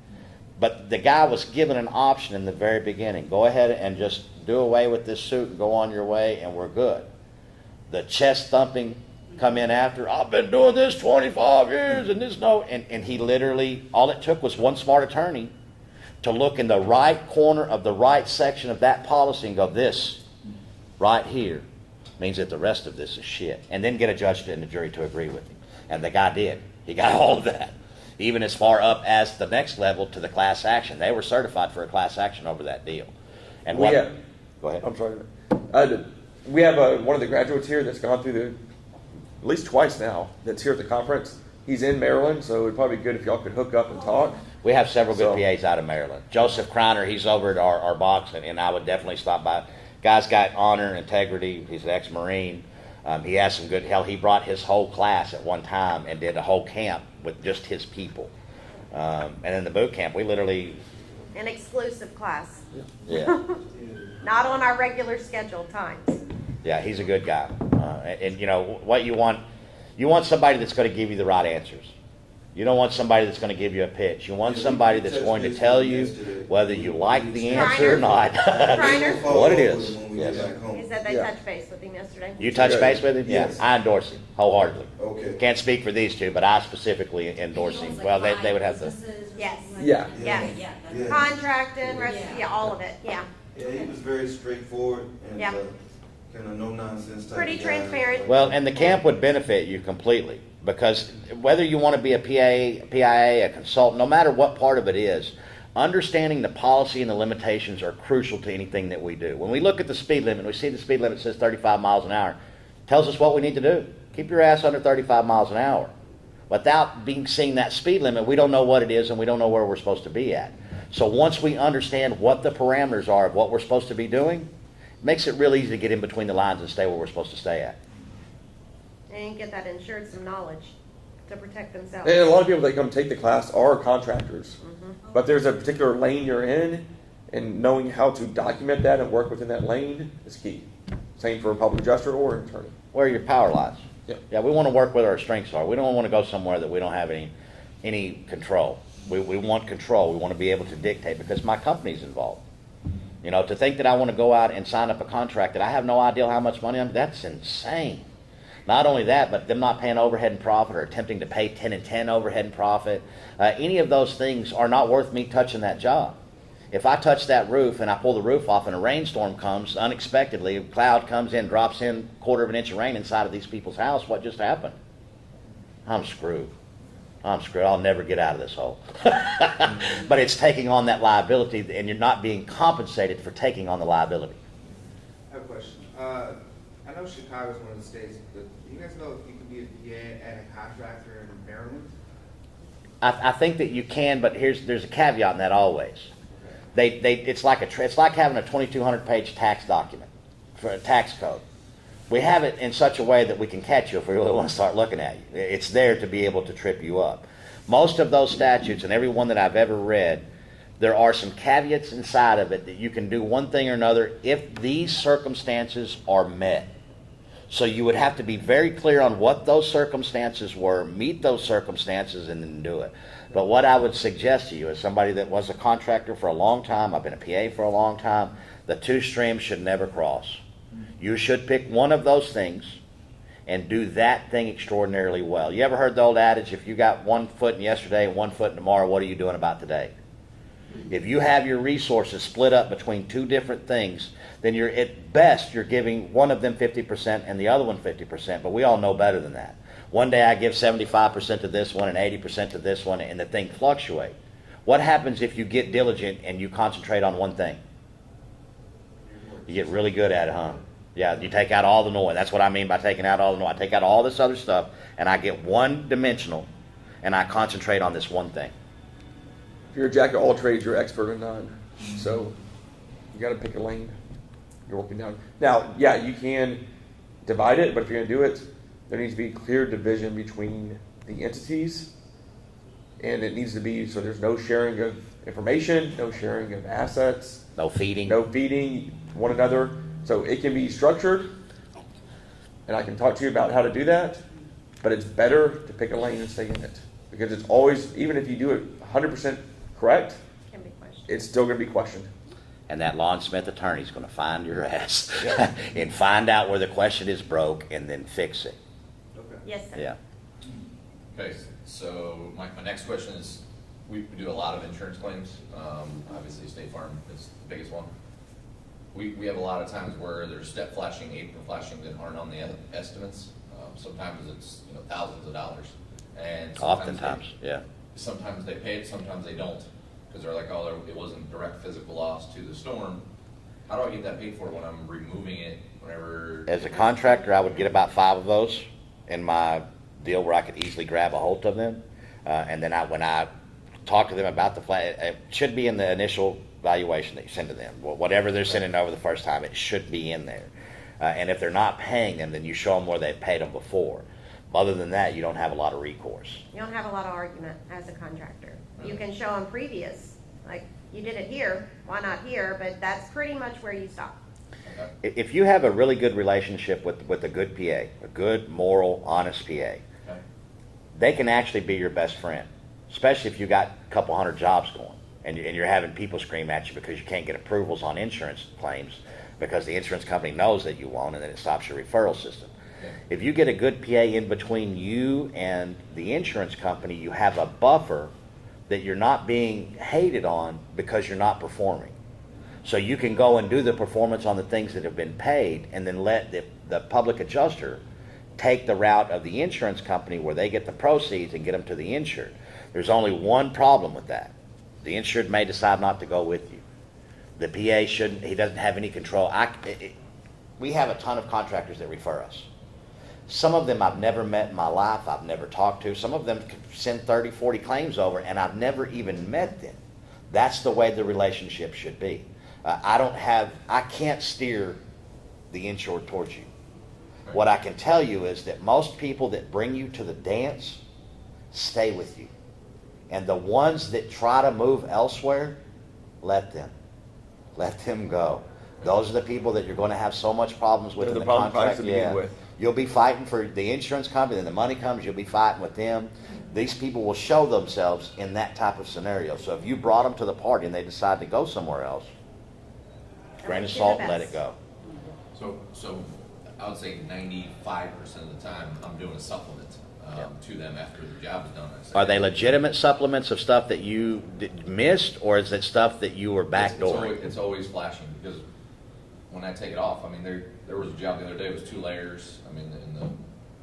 But the guy was given an option in the very beginning. Go ahead and just do away with this suit and go on your way, and we're good. The chest thumping come in after, I've been doing this 25 years and this and he literally, all it took was one smart attorney to look in the right corner of the right section of that policy and go, this right here means that the rest of this is shit. And then get a judge and a jury to agree with him. And the guy did. He got all of that. Even as far up as the next level to the class action. They were certified for a class action over that deal. And go ahead. I'm sorry. We have one of the graduates here that's gone through at least twice now, that's here at the conference. He's in Maryland, so it'd probably be good if y'all could hook up and talk. We have several good PAs out of Maryland. Joseph Kreiner, he's over at our box, and I would definitely stop by. Guy's got honor and integrity. He's an ex-Marine. He has some good, he brought his whole class at one time and did a whole camp with just his people. And in the boot camp, we literally... An exclusive class. Yeah. Not on our regular scheduled times. Yeah, he's a good guy. And what you want somebody that's going to give you the right answers. You don't want somebody that's going to give you a pitch. You want somebody that's going to tell you whether you like the answer or not. What it is. Yes. He said they touched base with him yesterday. You touched base with him? Yes. Yeah, I endorse him wholeheartedly. Okay. Can't speak for these two, but I specifically endorse him. Well, they would have to. Yes. Yeah. Yeah. Yeah. Contracting, all of it, yeah. Yeah, he was very straightforward and Yeah. kind of no nonsense type Pretty of guy. transparent. Well, and the camp would benefit you completely, because whether you want to be a PIA, a consultant, no matter what part of it is, understanding the policy and the limitations are crucial to anything that we do. When we look at the speed limit, we see the speed limit says 35 miles an hour. It tells us what we need to do. Keep your ass under 35 miles an hour. Without seeing that speed limit, we don't know what it is and we don't know where we're supposed to be at. So once we understand what the parameters are of what we're supposed to be doing, it makes it real easy to get in between the lines and stay where we're supposed to stay at. And get that insured some knowledge to protect themselves. And a lot of people that come take the class are contractors. But there's a particular lane you're in, and knowing how to document that and work within that lane is key. Same for a public adjuster or an attorney. Where your power lies. Yeah. We want to work where our strengths are. We don't want to go somewhere that we don't have any control. We want control. We want to be able to dictate, because my company's involved. To think that I want to go out and sign up a contract that I have no idea how much money that's insane. Not only that, but them not paying overhead and profit, or attempting to pay 10 and 10 overhead and profit. Any of those things are not worth me touching that job. If I touch that roof and I pull the roof off and a rainstorm comes unexpectedly, a cloud comes in, drops in 1/4 of an inch of rain inside of these people's house, what just happened? I'm screwed. I'll never get out of this hole. But it's taking on that liability, and you're not being compensated for taking on the liability. I have a question. I know Chicago's one of the states, but do you guys know if you can be a PA and a contractor in Maryland? I think that you can, but there's a caveat in that always. It's like having a 2,200 page tax document for a tax code. We have it in such a way that we can catch you if we really want to start looking at you. It's there to be able to trip you up. Most of those statutes, and every one that I've ever read, there are some caveats inside of it that you can do one thing or another if these circumstances are met. So you would have to be very clear on what those circumstances were, meet those circumstances, and then do it. But what I would suggest to you, as somebody that was a contractor for a long time, I've been a PA for a long time, the two streams should never cross. You should pick one of those things and do that thing extraordinarily well. You ever heard the old adage, if you got 1 foot in yesterday and 1 foot in tomorrow, what are you doing about today? If you have your resources split up between two different things, then at best you're giving one of them 50% and the other one 50%, but we all know better than that. One day I give 75% to this one and 80% to this one, and the thing fluctuates. What happens if you get diligent and you concentrate on one thing? You get really good at it, huh? Yeah, you take out all the noise. That's what I mean by taking out all the noise. I take out all this other stuff, and I get one dimensional, and I concentrate on this one thing. If you're a jack of all trades, you're expert in none. So you got to pick a lane. You're working down. Now, yeah, you can divide it, but if you're going to do it, there needs to be clear division between the entities, and it needs to be, so there's no sharing of information, no sharing of assets, No feeding. no feeding one another. So it can be structured, and I can talk to you about how to do that, but it's better to pick a lane and stay in it. Because it's always, even if you do it 100% correct, Can be questioned. it's still gonna be questioned. And that Lon Smith attorney's gonna find your ass Yeah. and find out where the question is broke and then fix it. Okay. Yes, sir. Yeah. Okay, so my next question is, we do a lot of insurance claims. Obviously State Farm is the biggest one. We have a lot of times where there's step flashing, apron flashing that aren't on the estimates. Sometimes it's, thousands of dollars. And Oftentimes, yeah. sometimes they pay it, sometimes they don't. Because they're like, oh, it wasn't direct physical loss to the storm. How do I get that paid for when I'm removing it whenever? As a contractor, I would get about 5 of those in my deal where I could easily grab a hold of them. And then when I talk to them about the flat, it should be in the initial valuation that you send to them. Whatever they're sending over the first time, it should be in there. And if they're not paying them, then you show them where they've paid them before. Other than that, you don't have a lot of recourse. You don't have a lot of argument as a contractor. You can show them previous, like, you did it here, why not here? But that's pretty much where you stop. If you have a really good relationship with a good PA, a good, moral, honest PA, they can actually be your best friend, especially if you got a couple hundred jobs going and you're having people scream at you because you can't get approvals on insurance claims because the insurance company knows that you won't, and then it stops your referral system. If you get a good PA in between you and the insurance company, you have a buffer that you're not being hated on because you're not performing. So you can go and do the performance on the things that have been paid and then let the public adjuster take the route of the insurance company where they get the proceeds and get them to the insured. There's only one problem with that. The insured may decide not to go with you. The PA shouldn't, he doesn't have any control. We have a ton of contractors that refer us. Some of them I've never met in my life, I've never talked to. Some of them send 30, 40 claims over, and I've never even met them. That's the way the relationship should be. I can't steer the insured towards you. What I can tell you is that most people that bring you to the dance stay with you. And the ones that try to move elsewhere, let them go. Those are the people that you're going to have so much problems with in the contract. You'll be fighting for the insurance company, then the money comes, you'll be fighting with them. These people will show themselves in that type of scenario. So if you brought them to the party and they decide to go somewhere else, grain of salt and let it go. So I would say 95% of the time I'm doing a supplement to them after the job is done. Are they legitimate supplements of stuff that you missed, or is it stuff that you were backdooring? It's always flashing, because when I take it off, I mean, there was a job the other day, it was 2 layers, I mean,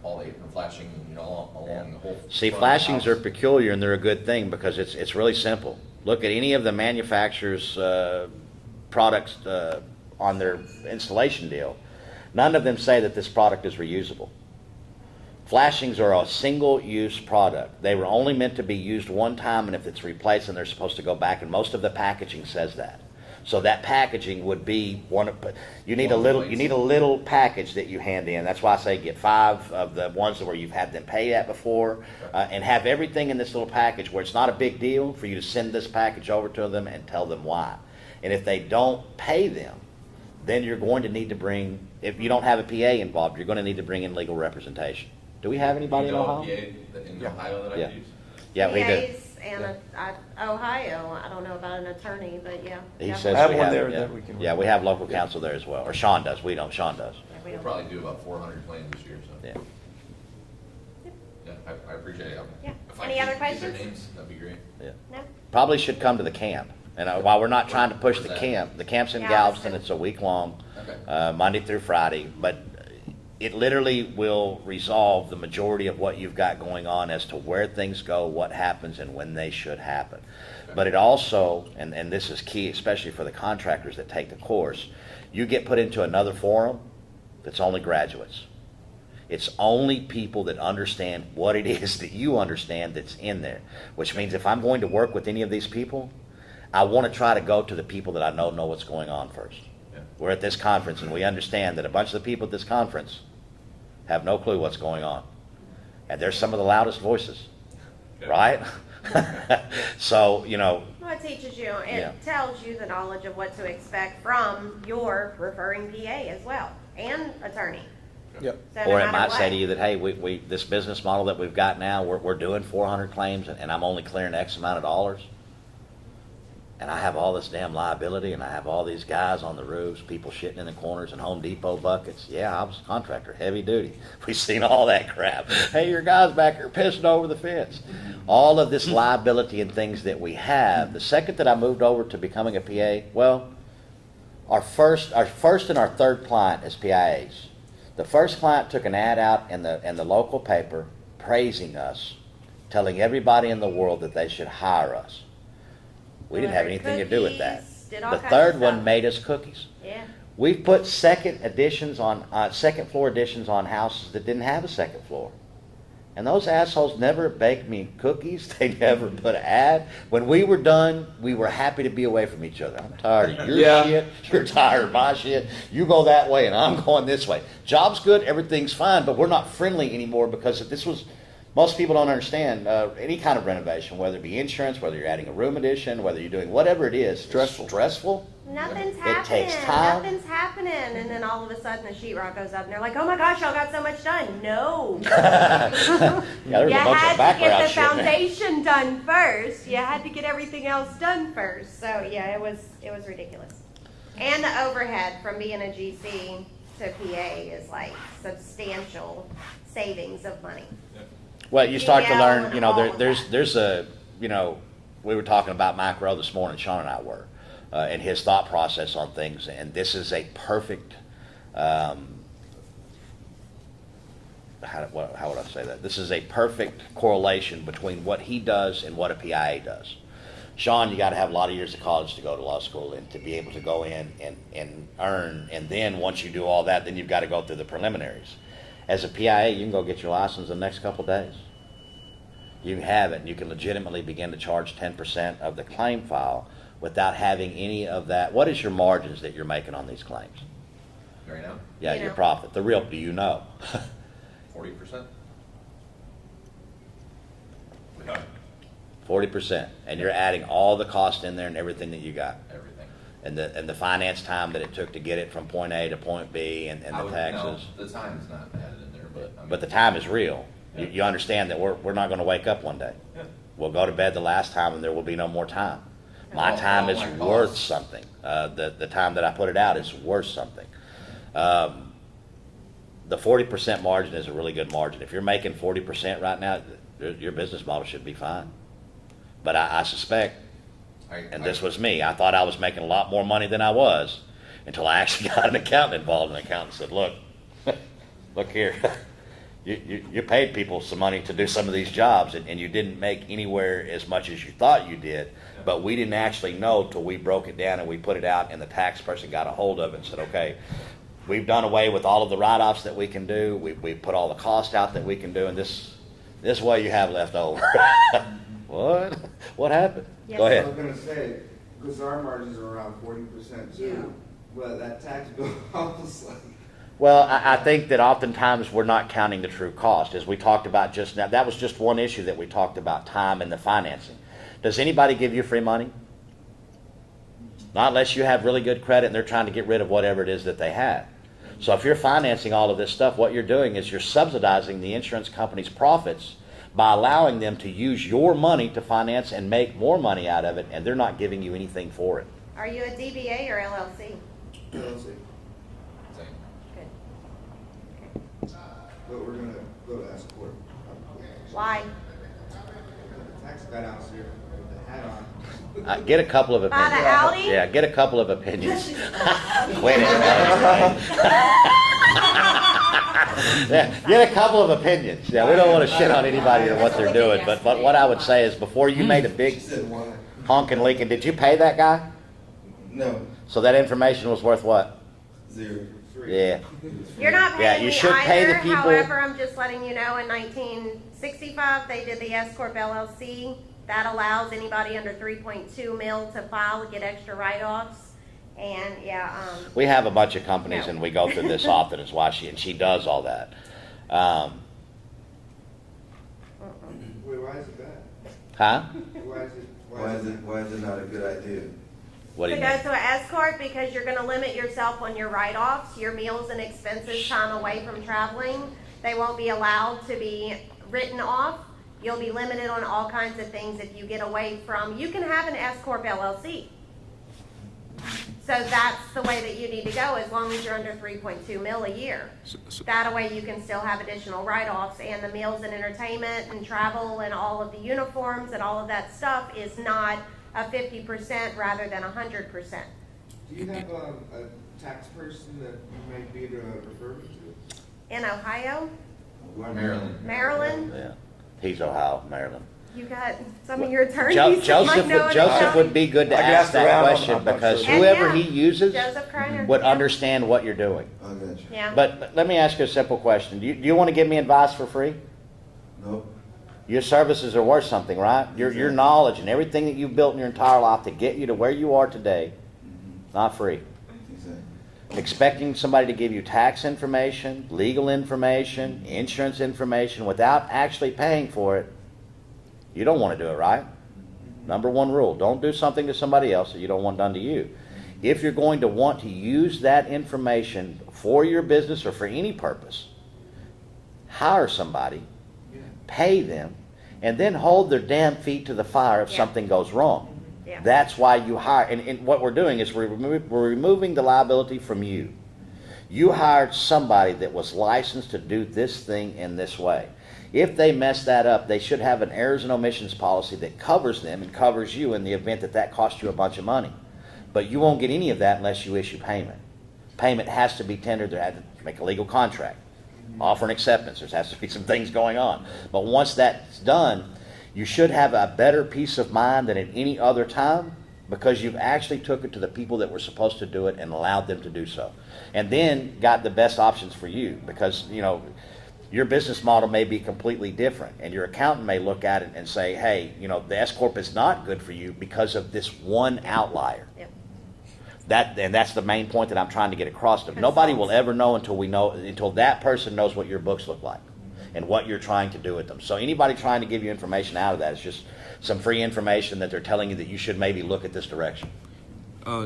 all the apron flashing, along the whole. See, flashings are peculiar, and they're a good thing because it's really simple. Look at any of the manufacturers' products on their installation deal. None of them say that this product is reusable. Flashings are a single-use product. They were only meant to be used one time, and if it's replaced, then they're supposed to go back, and most of the packaging says that. So that packaging would be you need a little package that you hand in. That's why I say get 5 of the ones where you've had them pay at before, and have everything in this little package where it's not a big deal for you to send this package over to them and tell them why. And if they don't pay them, then you're going to need to bring, if you don't have a PA involved, you're going to need to bring in legal representation. Do we have anybody in Ohio? In Ohio that I use? Yeah, we do. PAs and Ohio, I don't know about an attorney, but yeah. He says I have we one have, there yeah. that we can. Yeah, we have local counsel there as well. Or Shaun does. We don't. Shaun does. Yeah, we We'll don't. probably do about 400 claims this year, so. Yeah. Yeah, I appreciate it. Yeah. If I Any could other get their questions? names, that'd be great. Yeah. No? Probably should come to the camp. And while we're not trying to push the Where's camp's in Galveston. Galveston. It's a week long, Okay. Monday through Friday. But it literally will resolve the majority of what you've got going on as to where things go, what happens, and when they should happen. Okay. But it also, and this is key, especially for the contractors that take the course, you get put into another forum that's only graduates. It's only people that understand what it is that you understand that's in there, which means if I'm going to work with any of these people, I want to try to go to the people that I know what's going on first. Yeah. We're at this conference, and we understand that a bunch of the people at this conference have no clue what's going on. and they're some of the loudest voices, Okay. right? So, Well, it teaches you, Yeah. it tells you the knowledge of what to expect from your referring PA as well, and attorney. Yep. So no or it matter might say what. to you that, hey, we this business model that we've got now, we're doing 400 claims, and I'm only clearing X amount of dollars. And I have all this damn liability, and I have all these guys on the roofs, people shitting in the corners, and Home Depot buckets. Yeah, I was a contractor, heavy duty. We've seen all that crap. Hey, your guy's back here pissing over the fence. All of this liability and things that we have. The second that I moved over to becoming a PA, well, our first and our third client is PIAs. The first client took an ad out in the local paper praising us, telling everybody in the world that they should hire us. We didn't have anything to do with that. Cookies, did all The kinds third of one stuff. made us cookies. Yeah. We've put second floor additions on houses that didn't have a second floor. And those assholes never baked me cookies. They never put an ad. When we were done, we were happy to be away from each other. I'm tired of your Yeah. shit. You're tired of my shit. You go that way and I'm going this way. Job's good. Everything's fine. But we're not friendly anymore because if this was... Most people don't understand any kind of renovation, whether it be insurance, whether you're adding a room addition, whether you're doing whatever it is. Stressful. Nothing's It happening. takes time. Nothing's happening. And then all of a sudden the sheetrock goes up and they're like, oh my gosh, y'all got so much done. No. Yeah, there's You a bunch had of to background get the shit in there. foundation done first. You had to get everything else done first. So yeah, it was ridiculous. And the overhead from being a GC to PA is like substantial savings of money. Well, you start to Yeah, learn, you know, all of there's a, you know, we were talking about Mike Rowe this morning, Shaun and I were, and his thought process on things, and this is a perfect, how would I say that? This is a perfect correlation between what he does and what a PIA does. Shaun, you got to have a lot of years of college to go to law school and to be able to go in and earn, and then once you do all that, then you've got to go through the preliminaries. As a PIA, you can go get your license in the next couple of days. You can have it, and you can legitimately begin to charge 10% of the claim file without having any of that. What is your margins that you're making on these claims? Right now, Yeah, You your know. profit. The real, do you know? 40%. 40%. And you're adding all the cost in there and everything that you got. Everything. And the finance time that it took to get it from point A to point B and I the would- taxes. no, the time is not added in there, but. I mean, But the time is real. Yeah. You understand that we're not gonna wake up one day. Yeah. We'll go to bed the last time and there will be no more time. My All- time all is my worth costs. something. The time that I put it out is worth something. The 40% margin is a really good margin. If you're making 40% right now, your business model should be fine. But I suspect, and this was me, I thought I was making a lot more money than I was until I actually got an accountant involved, and the accountant said, look, look here, you paid people some money to do some of these jobs, and you didn't make anywhere as much as you thought you did, but we didn't actually know till we broke it down and we put it out, and the tax person got a hold of it and said, okay, we've done away with all of the write-offs that we can do, we put all the cost out that we can do, and this is what you have left over. What? What happened? Yes. Go I ahead. was gonna say, because our margins are around 40% too, but that tax bill, I was like, Well, I think that oftentimes we're not counting the true cost, as we talked about just now. That was just one issue that we talked about, time and the financing. Does anybody give you free money? Not unless you have really good credit and they're trying to get rid of whatever it is that they have. So if you're financing all of this stuff, what you're doing is you're subsidizing the insurance company's profits by allowing them to use your money to finance and make more money out of it, and they're not giving you anything for it. Are you a DBA or LLC? let's see, Same. Good. but we're gonna go to S court. Why? The tax guy downstairs with the hat on. Get a couple of By opinions. the Audi? Yeah, get a couple of opinions. Wait a minute. Yeah, get a couple of opinions. Yeah, we don't want to shit on anybody or what they're doing, but what I would say is before you made a big She said why? honking leak, and did you pay that guy? No, So that information was worth what? 0. Yeah. You're not Yeah, paying you me should pay the either. people- However, I'm just letting you know, in 1965, they did the S Corp LLC. That allows anybody under 3.2 mil to file and get extra write-offs. And yeah, We have a bunch of companies No. and we go through this often, is why she does all that. Wait, why is it bad? Huh? Why is it not a good idea? What do To you go mean? to an S-corp because you're gonna limit yourself on your write-offs, your meals and expenses time away from traveling. They won't be allowed to be written off. You'll be limited on all kinds of things if you get away from, you can have an S-corp LLC. So that's the way that you need to go, as long as you're under 3.2 mil a year. That way you can still have additional write-offs, and the meals and entertainment and travel and all of the uniforms and all of that stuff is not a 50% rather than 100%. Do you have a tax person that you might be able to refer me to? In Ohio, Maryland. Maryland, Yeah. He's Ohio, Maryland. you got some of your attorneys that might Joseph, know it. Joseph would be good to I ask asked that around, question I'm not because sure. And whoever yeah, he uses Joseph Kreiner, would yeah. understand what you're doing. I got you. Yeah. But let me ask you a simple question. Do you want to give me advice for free? Nope. Your services are worth something, right? Your knowledge and everything that you've built in your entire life to get you to where you are today, not free. Exactly. Expecting somebody to give you tax information, legal information, insurance information without actually paying for it, you don't want to do it, right? Number one rule, don't do something to somebody else that you don't want done to you. If you're going to want to use that information for your business or for any purpose, hire somebody, pay them, and then hold their damn feet to the fire if Yeah. something goes wrong. Yeah. That's why you hire, and what we're doing is we're removing the liability from you. You hired somebody that was licensed to do this thing in this way. If they mess that up, they should have an errors and omissions policy that covers them and covers you in the event that that costs you a bunch of money. But you won't get any of that unless you issue payment. Payment has to be tendered. They have to make a legal contract, offer an acceptance. There has to be some things going on. But once that's done, you should have a better peace of mind than at any other time because you've actually took it to the people that were supposed to do it and allowed them to do so. And then got the best options for you because, you know, your business model may be completely different and your accountant may look at it and say, hey, you know, the S-Corp is not good for you because of this one outlier. Yep. That's the main point that I'm trying to get across to them. Nobody will ever know until that person knows what your books look like and what you're trying to do with them. So anybody trying to give you information out of that is just some free information that they're telling you that you should maybe look at this direction.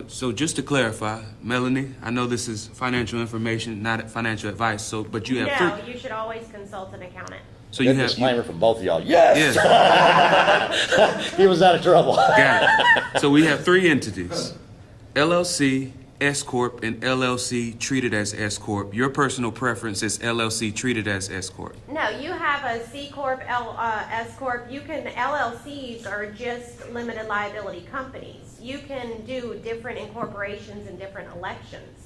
So just to clarify, Melanie, I know this is financial information, not financial advice. So, but you have No, three. you should always consult an accountant. So Good you have disclaimer from both of y'all. Yes. Yes. He was out of trouble. Got it. So we have three entities: LLC, S Corp, and LLC treated as S Corp. Your personal preference is LLC treated as S Corp. No, you have a C Corp, S Corp. You can, LLCs are just limited liability companies. You can do different incorporations and different elections.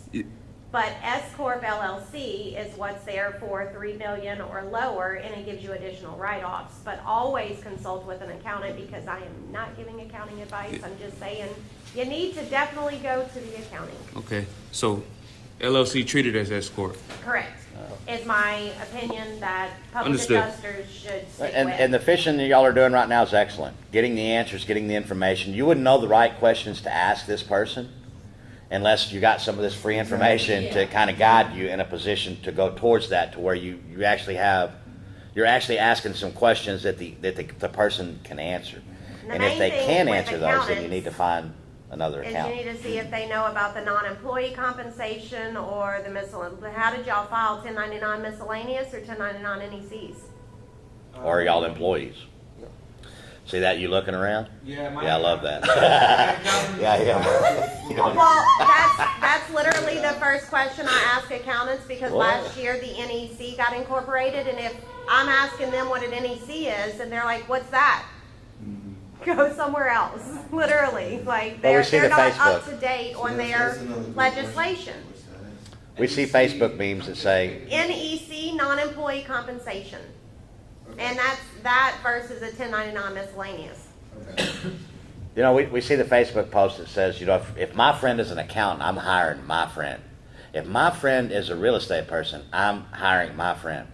But S Corp LLC is what's there for 3 million or lower, and it gives you additional write-offs. But always consult with an accountant because I am not giving accounting advice. I'm just saying you need to definitely go to the accounting. Okay. So LLC treated as S Corp. Correct. Is my opinion that public Understood. adjusters should stick And with. the fishing that y'all are doing right now is excellent. Getting the answers, getting the information. You wouldn't know the right questions to ask this person unless you got some of this free information to kind of guide you in a position to go towards that, to where you're actually asking some questions that the person can answer. The And if main they thing can with answer those, then you accountants need to find another is you account. need to see if they know about the non-employee compensation or the how did y'all file 1099 miscellaneous or 1099 NECs? Or y'all employees. See that, you looking around? Yeah, Yeah, I love that. Yeah, Well, that's literally the first question I ask accountants because Well. last year the NEC got incorporated, and if I'm asking them what an NEC is, and they're like, what's that? Go somewhere else, literally. Like, Well, we they're see the not Facebook. up to date on That's their another good legislation. question. We see Facebook memes that say, NEC, non-employee compensation. And that's that versus a 1099 miscellaneous. you know, we see the Facebook post that says, you know, if my friend is an accountant, I'm hiring my friend. If my friend is a real estate person, I'm hiring my friend.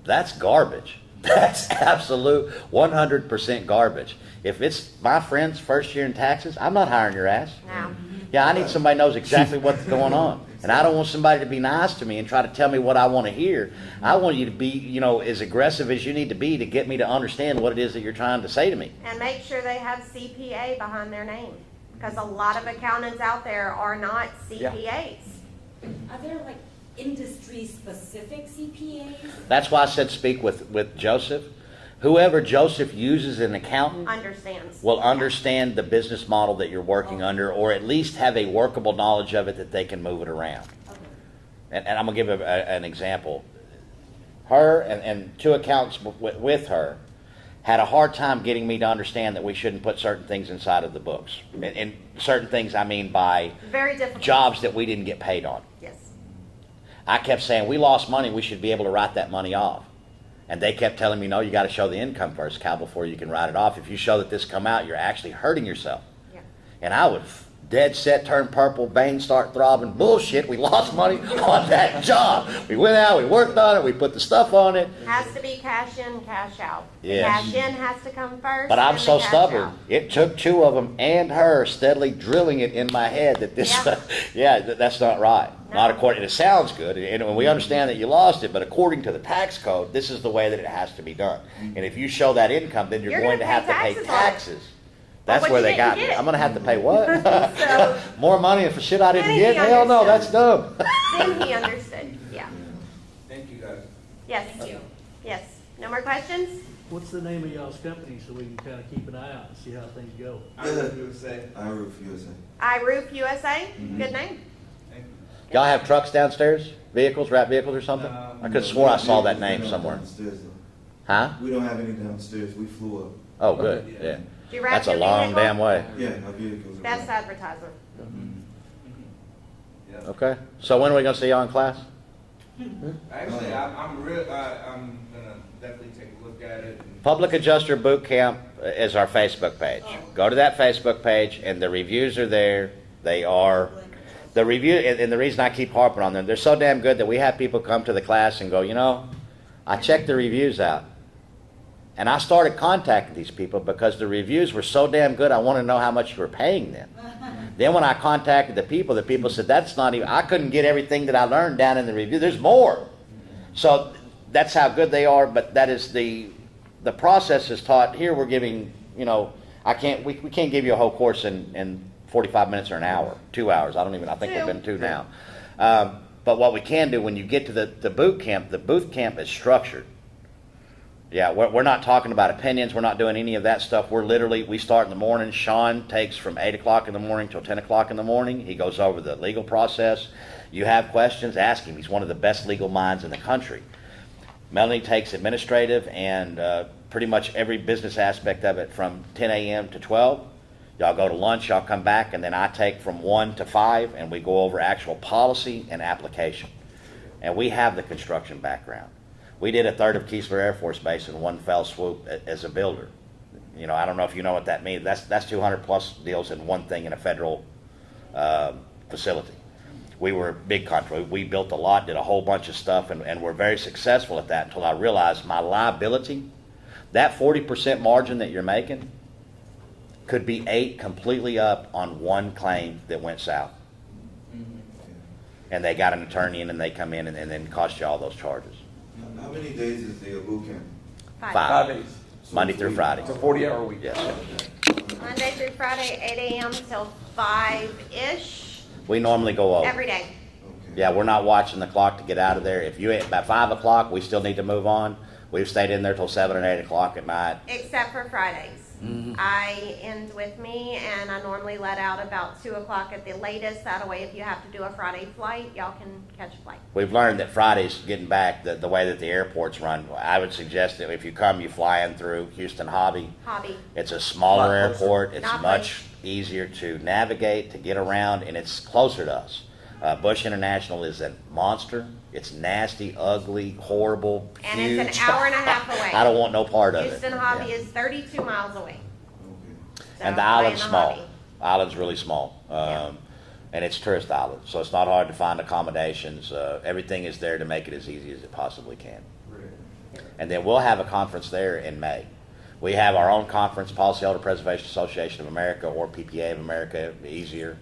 That's garbage. That's absolute 100% garbage. If it's my friend's first year in taxes, I'm not hiring your ass. No. Yeah, I need somebody who knows exactly what's going on. And I don't want somebody to be nice to me and try to tell me what I want to hear. I want you to be, you know, as aggressive as you need to be to get me to understand what it is that you're trying to say to me. And make sure they have CPA behind their name, because a lot of accountants out there are not CPAs. Are there like industry-specific CPAs? That's why I said speak with Joseph. Whoever Joseph uses as an accountant Understands. will understand the business model that you're working under, or at least have a workable knowledge of it that they can move it around. Okay. And I'm going to give an example. Her and two accountants with her had a hard time getting me to understand that we shouldn't put certain things inside of the books. And certain things I mean by Very difficult. jobs that we didn't get paid on. Yes. I kept saying, we lost money, we should be able to write that money off. And they kept telling me, no, you got to show the income first, Cal, before you can write it off. If you show that this come out, you're actually hurting yourself. Yeah. And I would dead set, turn purple, veins start throbbing. Bullshit, we lost money on that job. We went out, we worked on it, we put the stuff on it. Has to be cash in, cash out. Yes. Cash in has to come first. But I'm then so the cash stubborn. out. It took two of them and her steadily drilling it in my head that this, that's not right. No. Not according. It sounds good, and we understand that you lost it, but according to the tax code, this is the way that it has to be done. And if you show that income, then you're You're going to gonna have to pay pay taxes on it. taxes. That's what where you they got didn't me. get. I'm going to have to pay what? So- More money for shit I didn't Then get? he Hell no, that's understood. dumb. Then he understood. Yeah. Thank you, guys. Yes. Thank you. Yes. No more questions? What's the name of y'all's company so we can kind of keep an eye out and see how things go? I love you to say. I refuse it. iRoof USA. Mm-hmm. Good name. Thank you. Y'all have trucks downstairs? Vehicles, wrap vehicles or something? I could have swore I saw that name We don't somewhere. downstairs, though. Huh? We don't have any downstairs. We flew up. Oh, good. Yeah. Do you wrap That's a your long vehicle? damn way. Yeah, our vehicles are. Best wrapped. advertiser. Yeah. Okay. So when are we going to see y'all in class? Actually, I'm gonna definitely take a look at it. And Public Adjuster Boot Camp is our Facebook page. Go to that Facebook page, and the reviews are there. They are the review, and the reason I keep harping on them, they're so damn good that we have people come to the class and go, you know, I checked the reviews out, and I started contacting these people because the reviews were so damn good. I want to know how much you were paying them. Then when I contacted the people said, that's not even, I couldn't get everything that I learned down in the review. There's more. So that's how good they are, but that is the process is taught. Here we're giving, you know, we can't give you a whole course in 45 minutes or an hour, 2 hours. I think we've been 2 now. But what we can do when you get to the boot camp is structured. Yeah, we're not talking about opinions. We're not doing any of that stuff. We start in the morning. Shaun takes from 8 o'clock in the morning till 10 o'clock in the morning. He goes over the legal process. You have questions, ask him. He's one of the best legal minds in the country. Melanie takes administrative and pretty much every business aspect of it from 10 a.m. to 12. Y'all go to lunch, y'all come back, and then I take from 1 to 5, and we go over actual policy and application. And we have the construction background. We did a third of Keesler Air Force Base in one fell swoop as a builder. You know, I don't know if you know what that means. That's 200 plus deals in one thing in a federal facility. We were a big contractor. We built a lot, did a whole bunch of stuff, and we're very successful at that until I realized my liability, that 40% margin that you're making, could be 8 completely up on one claim that went south. And they got an attorney in and they come in and then cost you all those charges. How many days is the boot camp? 5 days. Monday through Friday. It's a 40-hour week. Yes. Monday through Friday, 8 a.m. till 5-ish, We normally go over. every day. Okay. Yeah, we're not watching the clock to get out of there. If you by 5 o'clock, we still need to move on. We've stayed in there till 7 and 8 o'clock at night. Except for Fridays. Mm-hmm. I end with me, and I normally let out about 2 o'clock at the latest. That way, if you have to do a Friday flight, y'all can catch a flight. We've learned that Fridays, getting back, the way that the airports run, I would suggest that if you come, you fly in through Houston Hobby. It's a smaller Lot closer. airport. It's Not much easier to navigate, to get around, and it's closer to us. Bush International is a monster. It's nasty, ugly, horrible, And huge. it's an hour and a half away. I don't want no part of it. Houston Hobby Yeah. is 32 miles away. Okay. So And the fly in island's the small. Hobby. Island's really small. Yeah. And it's a tourist island, so it's not hard to find accommodations. Everything is there to make it as easy as it possibly can. And then we'll have a conference there in May. We have our own conference, Policyholder Preservation Association of America or PPA of America, easier.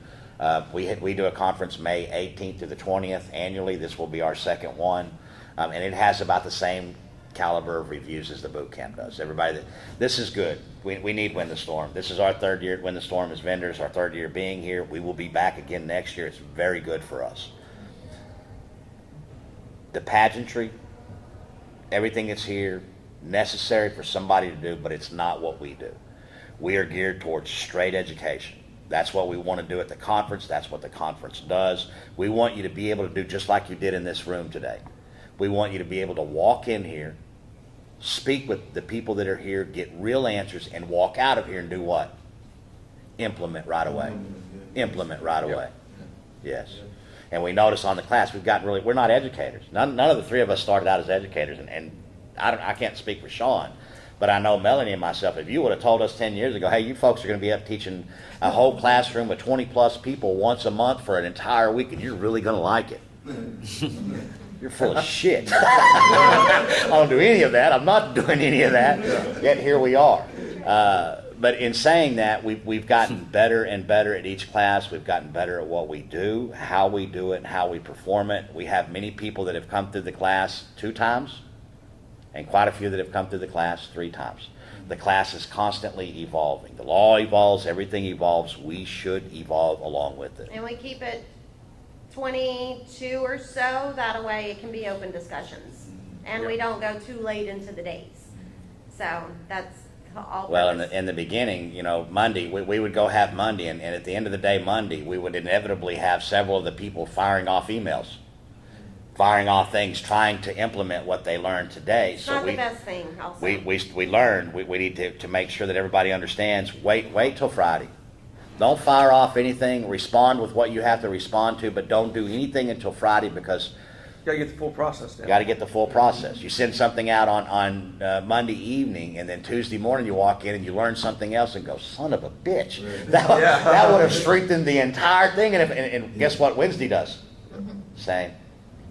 We do a conference May 18th to the 20th annually. This will be our second one. And it has about the same caliber of reviews as the boot camp does. This is good. We need Win the Storm. This is our third year at Win the Storm as vendors, our third year being here. We will be back again next year. It's very good for us. The pageantry, everything that's here, necessary for somebody to do, but it's not what we do. We are geared towards straight education. That's what we want to do at the conference. That's what the conference does. We want you to be able to do just like you did in this room today. We want you to be able to walk in here, speak with the people that are here, get real answers, and walk out of here and do what? Implement right away. Implement right away. Yes. And we notice on the class, we're not educators. None of the three of us started out as educators, and I can't speak for Shaun, but I know Melanie and myself, if you would have told us 10 years ago, hey, you folks are going to be up teaching a whole classroom with 20 plus people once a month for an entire week, and you're really going to like it. You're full of shit. I don't do any of that. I'm not doing any of that. Yet here we are. But in saying that, we've gotten better and better at each class. We've gotten better at what we do, how we do it, and how we perform it. We have many people that have come through the class 2 times, and quite a few that have come through the class 3 times. The class is constantly evolving. The law evolves, everything evolves. We should evolve along with it. And we keep it 22 or so, that way it can be open discussions. And we don't go too late into the days. So that's all. Well, in the beginning, Monday, we would go have Monday, and at the end of the day, Monday, we would inevitably have several of the people firing off emails, firing off things, trying to implement what they learned today. It's not the best thing, I'll say. We learned, we need to make sure that everybody understands, wait till Friday. Don't fire off anything, respond with what you have to respond to, but don't do anything until Friday, because You gotta get the full process down. you got to get the full process. You send something out on Monday evening, and then Tuesday morning you walk in and you learn something else and go, son of a bitch. That would have strengthened the entire thing. And guess what Wednesday does? Same.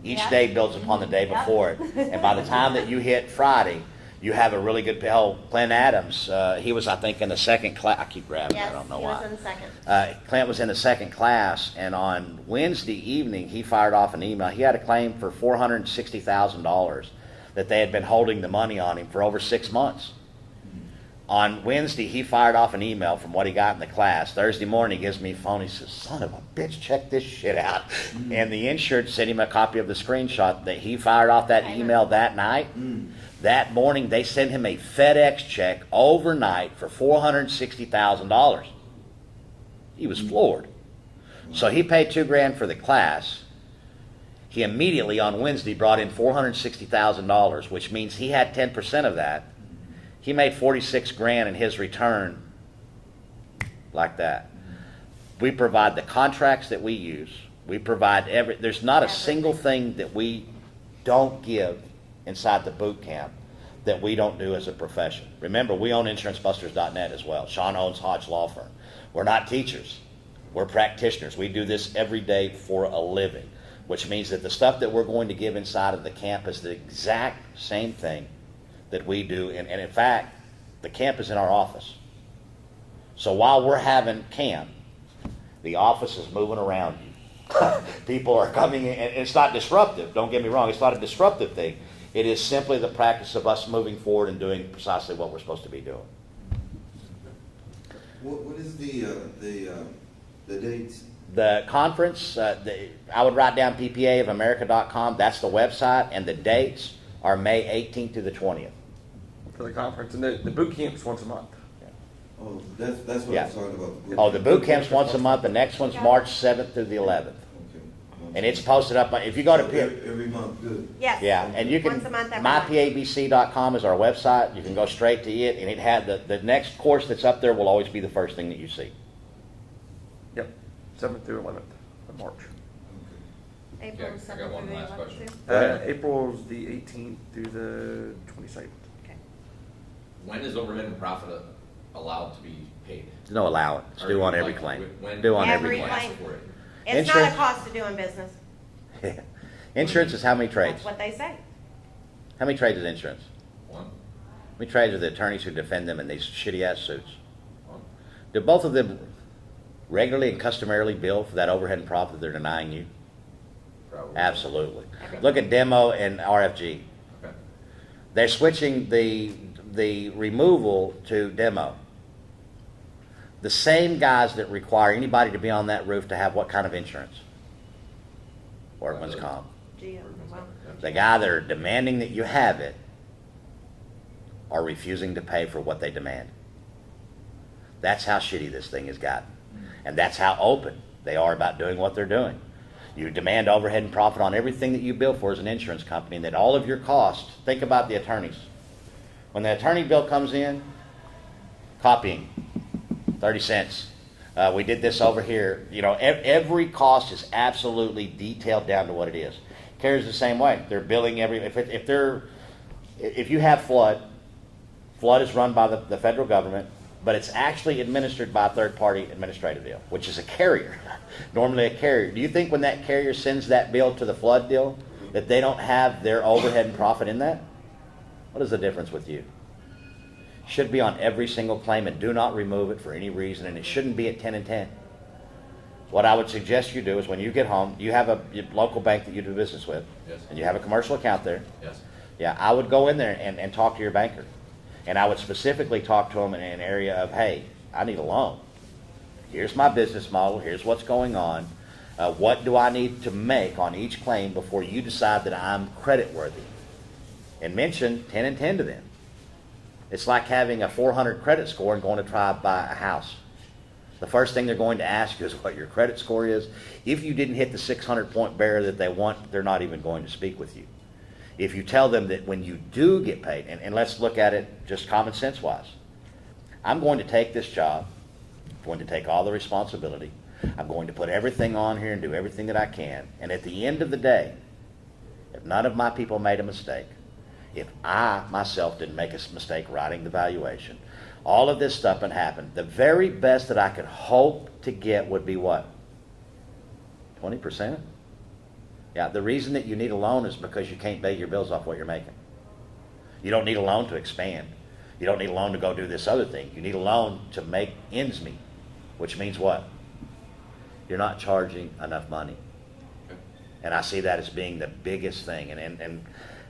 Each day builds upon the day before it. And by the time that you hit Friday, you have a really good, Clint Adams, he was, I think, in the second class. I keep grabbing it, I don't know why. Yes, he was in the second. Clint was in the second class, and on Wednesday evening, he fired off an email. He had a claim for $460,000 that they had been holding the money on him for over 6 months. On Wednesday, he fired off an email from what he got in the class. Thursday morning, he gives me a phone. He says, son of a bitch, check this shit out. And the insured sent him a copy of the screenshot that he fired off that email that night. That morning, they sent him a FedEx check overnight for $460,000. He was floored. So he paid $2,000 for the class. He immediately on Wednesday brought in $460,000, which means he had 10% of that. He made $46,000 in his return like that. We provide the contracts that we use. We provide there's not a single thing that we don't give inside the boot camp that we don't do as a profession. Remember, we own insurancebusters.net as well. Shaun Hodge Law Firm. We're not teachers. We're practitioners. We do this every day for a living, which means that the stuff that we're going to give inside of the camp is the exact same thing that we do. And in fact, the camp is in our office. So while we're having camp, the office is moving around you. People are coming in, and it's not disruptive. Don't get me wrong. It's not a disruptive thing. It is simply the practice of us moving forward and doing precisely what we're supposed to be doing. What is the dates? The conference, I would write down PPAofamerica.com. That's the website, and the dates are May 18th to the 20th. For the conference, and the boot camp's once a month. Oh, that's what I'm talking about. Oh, the boot camp's once a month. The next one's March 7th through the 11th. Okay. And it's posted up, if you go to every month, good. Yes. Yeah, and you can, Once a month, every month. mypabc.com is our website. You can go straight to it, and it had the next course that's up there will always be the first thing that you see. Yep, 7th through 11th of March. April I got one last question. April's the 18th through the 22nd. Okay. When is overhead and profit allowed to be paid? There's no allowance. It's due on every claim. Due on every claim. For it? It's not a cost of doing business. Insurance is how many trades? That's what they say. How many trades is insurance? One. How many trades are the attorneys who defend them in these shitty ass suits? One. Do both of them regularly and customarily bill for that overhead and profit that they're denying you? Probably. Absolutely. Look at demo and RFG. Okay. They're switching the removal to demo. The same guys that require anybody to be on that roof to have what kind of insurance? Workman's comp. The guy that are demanding that you have it are refusing to pay for what they demand. That's how shitty this thing has gotten. And that's how open they are about doing what they're doing. You demand overhead and profit on everything that you bill for as an insurance company, and that all of your costs, think about the attorneys. When the attorney bill comes in, copying, 30 cents. We did this over here. You know, every cost is absolutely detailed down to what it is. Carrier's the same way. They're billing if you have flood is run by the federal government, but it's actually administered by a third-party administrative deal, which is a carrier. Normally a carrier. Do you think when that carrier sends that bill to the flood deal that they don't have their overhead and profit in that? What is the difference with you? Should be on every single claim, and do not remove it for any reason, and it shouldn't be at 10 and 10. What I would suggest you do is when you get home, you have a local bank that you do business with, Yes. and you have a commercial account there. Yes. Yeah, I would go in there and talk to your banker. And I would specifically talk to them in an area of, hey, I need a loan. Here's my business model. Here's what's going on. What do I need to make on each claim before you decide that I'm credit worthy? And mention 10 and 10 to them. It's like having a 400 credit score and going to try to buy a house. The first thing they're going to ask you is what your credit score is. If you didn't hit the 600-point barrier that they want, they're not even going to speak with you. If you tell them that when you do get paid, and let's look at it just common sense wise, I'm going to take this job, I'm going to take all the responsibility, I'm going to put everything on here and do everything that I can, and at the end of the day, if none of my people made a mistake, if I myself didn't make a mistake writing the valuation, all of this stuff had happened, the very best that I could hope to get would be what? 20%? Yeah, the reason that you need a loan is because you can't pay your bills off what you're making. You don't need a loan to expand. You don't need a loan to go do this other thing. You need a loan to make ends meet, which means what? You're not charging enough money. And I see that as being the biggest thing. And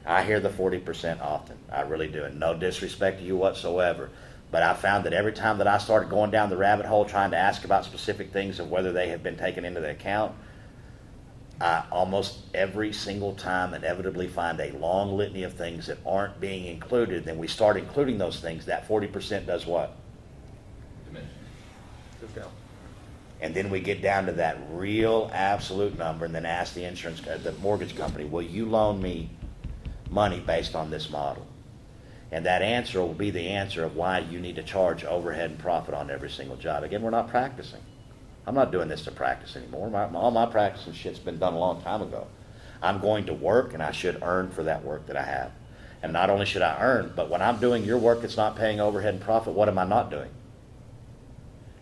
I hear the 40% often. I really do. And no disrespect to you whatsoever. But I found that every time that I started going down the rabbit hole trying to ask about specific things of whether they have been taken into the account, I almost every single time inevitably find a long litany of things that aren't being included. Then we start including those things. That 40% does what? Discount. And then we get down to that real absolute number and then ask the mortgage company, will you loan me money based on this model? And that answer will be the answer of why you need to charge overhead and profit on every single job. Again, we're not practicing. I'm not doing this to practice anymore. All my practicing shit's been done a long time ago. I'm going to work, and I should earn for that work that I have. And not only should I earn, but when I'm doing your work that's not paying overhead and profit, what am I not doing?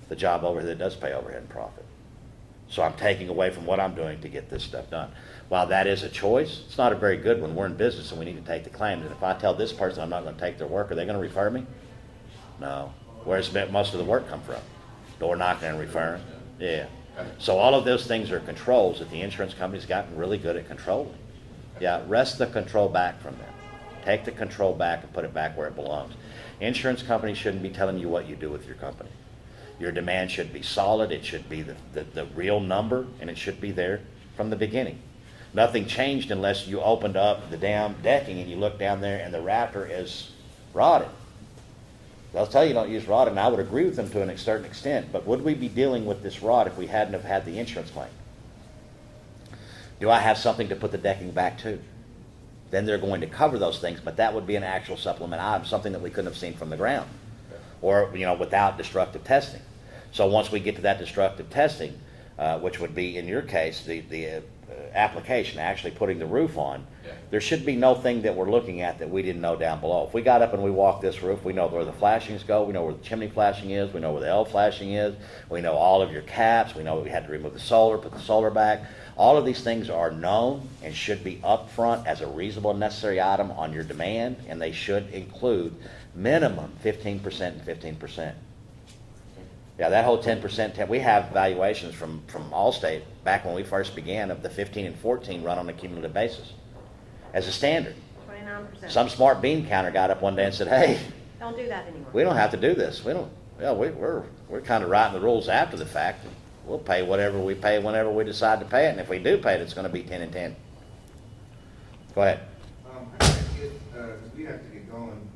The job over here that does pay overhead and profit. So I'm taking away from what I'm doing to get this stuff done. While that is a choice, it's not a very good one. We're in business and we need to take the claims. And if I tell this person I'm not going to take their work, are they going to refer me? No. Where's most of the work come from? Door knocking and referring? Yeah. So all of those things are controls that the insurance company's gotten really good at controlling. Yeah, wrest the control back from them. Take the control back and put it back where it belongs. Insurance companies shouldn't be telling you what you do with your company. Your demand should be solid. It should be the real number, and it should be there from the beginning. Nothing changed unless you opened up the damn decking and you look down there and the rafter is rotted. They'll tell you don't use rod, and I would agree with them to a certain extent, but would we be dealing with this rod if we hadn't have had the insurance claim? Do I have something to put the decking back to? Then they're going to cover those things, but that would be an actual supplement item, something that we couldn't have seen from the ground, or without destructive testing. So once we get to that destructive testing, which would be in your case the application, actually putting the roof on, there should be no thing that we're looking at that we didn't know down below. If we got up and we walked this roof, we know where the flashings go, we know where the chimney flashing is, we know where the L flashing is, we know all of your caps, we know we had to remove the solar, put the solar back. All of these things are known and should be up front as a reasonable and necessary item on your demand, and they should include minimum 15% and 15%. Yeah, that whole 10%, we have valuations from Allstate back when we first began of the 15 and 14 run on a cumulative basis as a standard. 29%. Some smart bean counter got up one day and said, hey, Don't do that anymore. we don't have to do this. We don't, yeah, we're kind of writing the rules after the fact. We'll pay whatever we pay whenever we decide to pay it, and if we do pay it, it's gonna be 10 and 10. Go ahead. I have to get, we have to get going,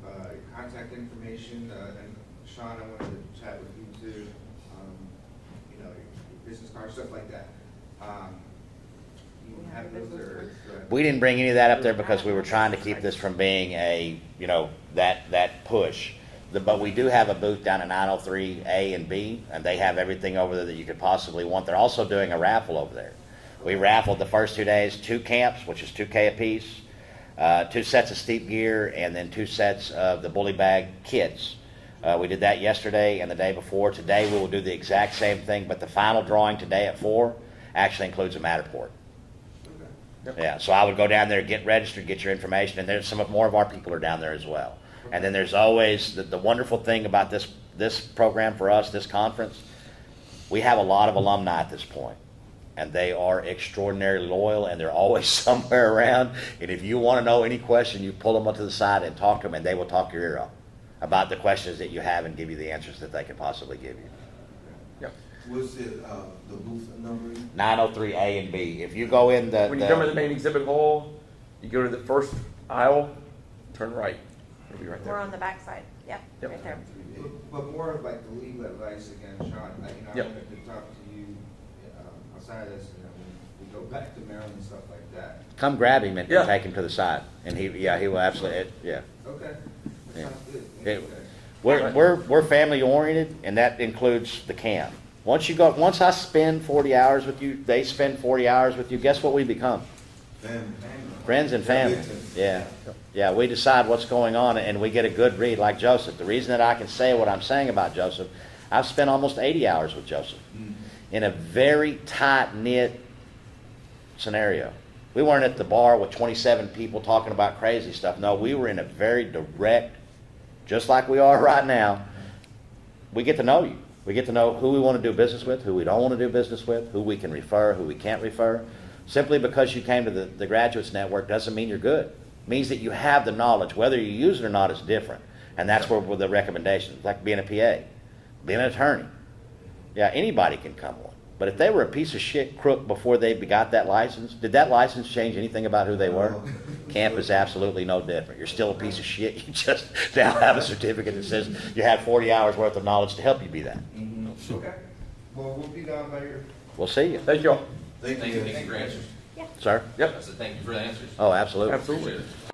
contact information, and Shaun, I wanted to chat with you too, you know, your business card, stuff like that. You have those or? We didn't bring any of that up there because we were trying to keep this from being a, you know, that push. But we do have a booth down at 903A and B, and they have everything over there that you could possibly want. They're also doing a raffle over there. We raffled the first 2 days, 2 camps, which is $2K a piece, 2 sets of steep gear, and then 2 sets of the bully bag kits. We did that yesterday and the day before. Today we will do the exact same thing, but the final drawing today at 4 actually includes a Matterport. Yeah, so I would go down there, get registered, get your information, and there's more of our people are down there as well. And then there's always the wonderful thing about this program for us, this conference. We have a lot of alumni at this point, and they are extraordinarily loyal, and they're always somewhere around. And if you want to know any question, you pull them up to the side and talk to them, and they will talk your ear off about the questions that you have and give you the answers that they can possibly give you. Yep. What's it, the booth number? 903A and B. If you go in When you come in the main exhibit hall, you go to the first aisle, turn right. It'll be right We're there. on the backside. Yep, Yep. right there. But more of like the legal advice again, Shaun, I Yep. wanted to talk to you, outside of this, when we go back to Maryland and stuff like that. Come grab him and Yeah. take him to the side, and he will absolutely, yeah. Okay, that Yeah. sounds good. It- Okay. We're family oriented, and that includes the camp. Once I spend 40 hours with you, they spend 40 hours with you, guess what we become? Family. Friends and family. Yeah. Yeah, we decide what's going on, and we get a good read, like Joseph. The reason that I can say what I'm saying about Joseph, I've spent almost 80 hours with Joseph in a very tight-knit scenario. We weren't at the bar with 27 people talking about crazy stuff. No, we were in a very direct, just like we are right now. We get to know you. We get to know who we want to do business with, who we don't want to do business with, who we can refer, who we can't refer. Simply because you came to the Graduates Network doesn't mean you're good. It means that you have the knowledge. Whether you use it or not is different. And that's where the recommendations, like being a PA, being an attorney. Yeah, anybody can come one. But if they were a piece of shit crook before they got that license, did that license change anything about who they were? Camp is absolutely no different. You're still a piece of shit. You just now have a certificate that says you had 40 hours worth of knowledge to help you be that. Okay, well, we'll be down by your. We'll see you. Thank you all. Thank you for your answers. Sir? Yep. I said thank you for the answers. Oh, absolutely. Absolutely. Appreciate it.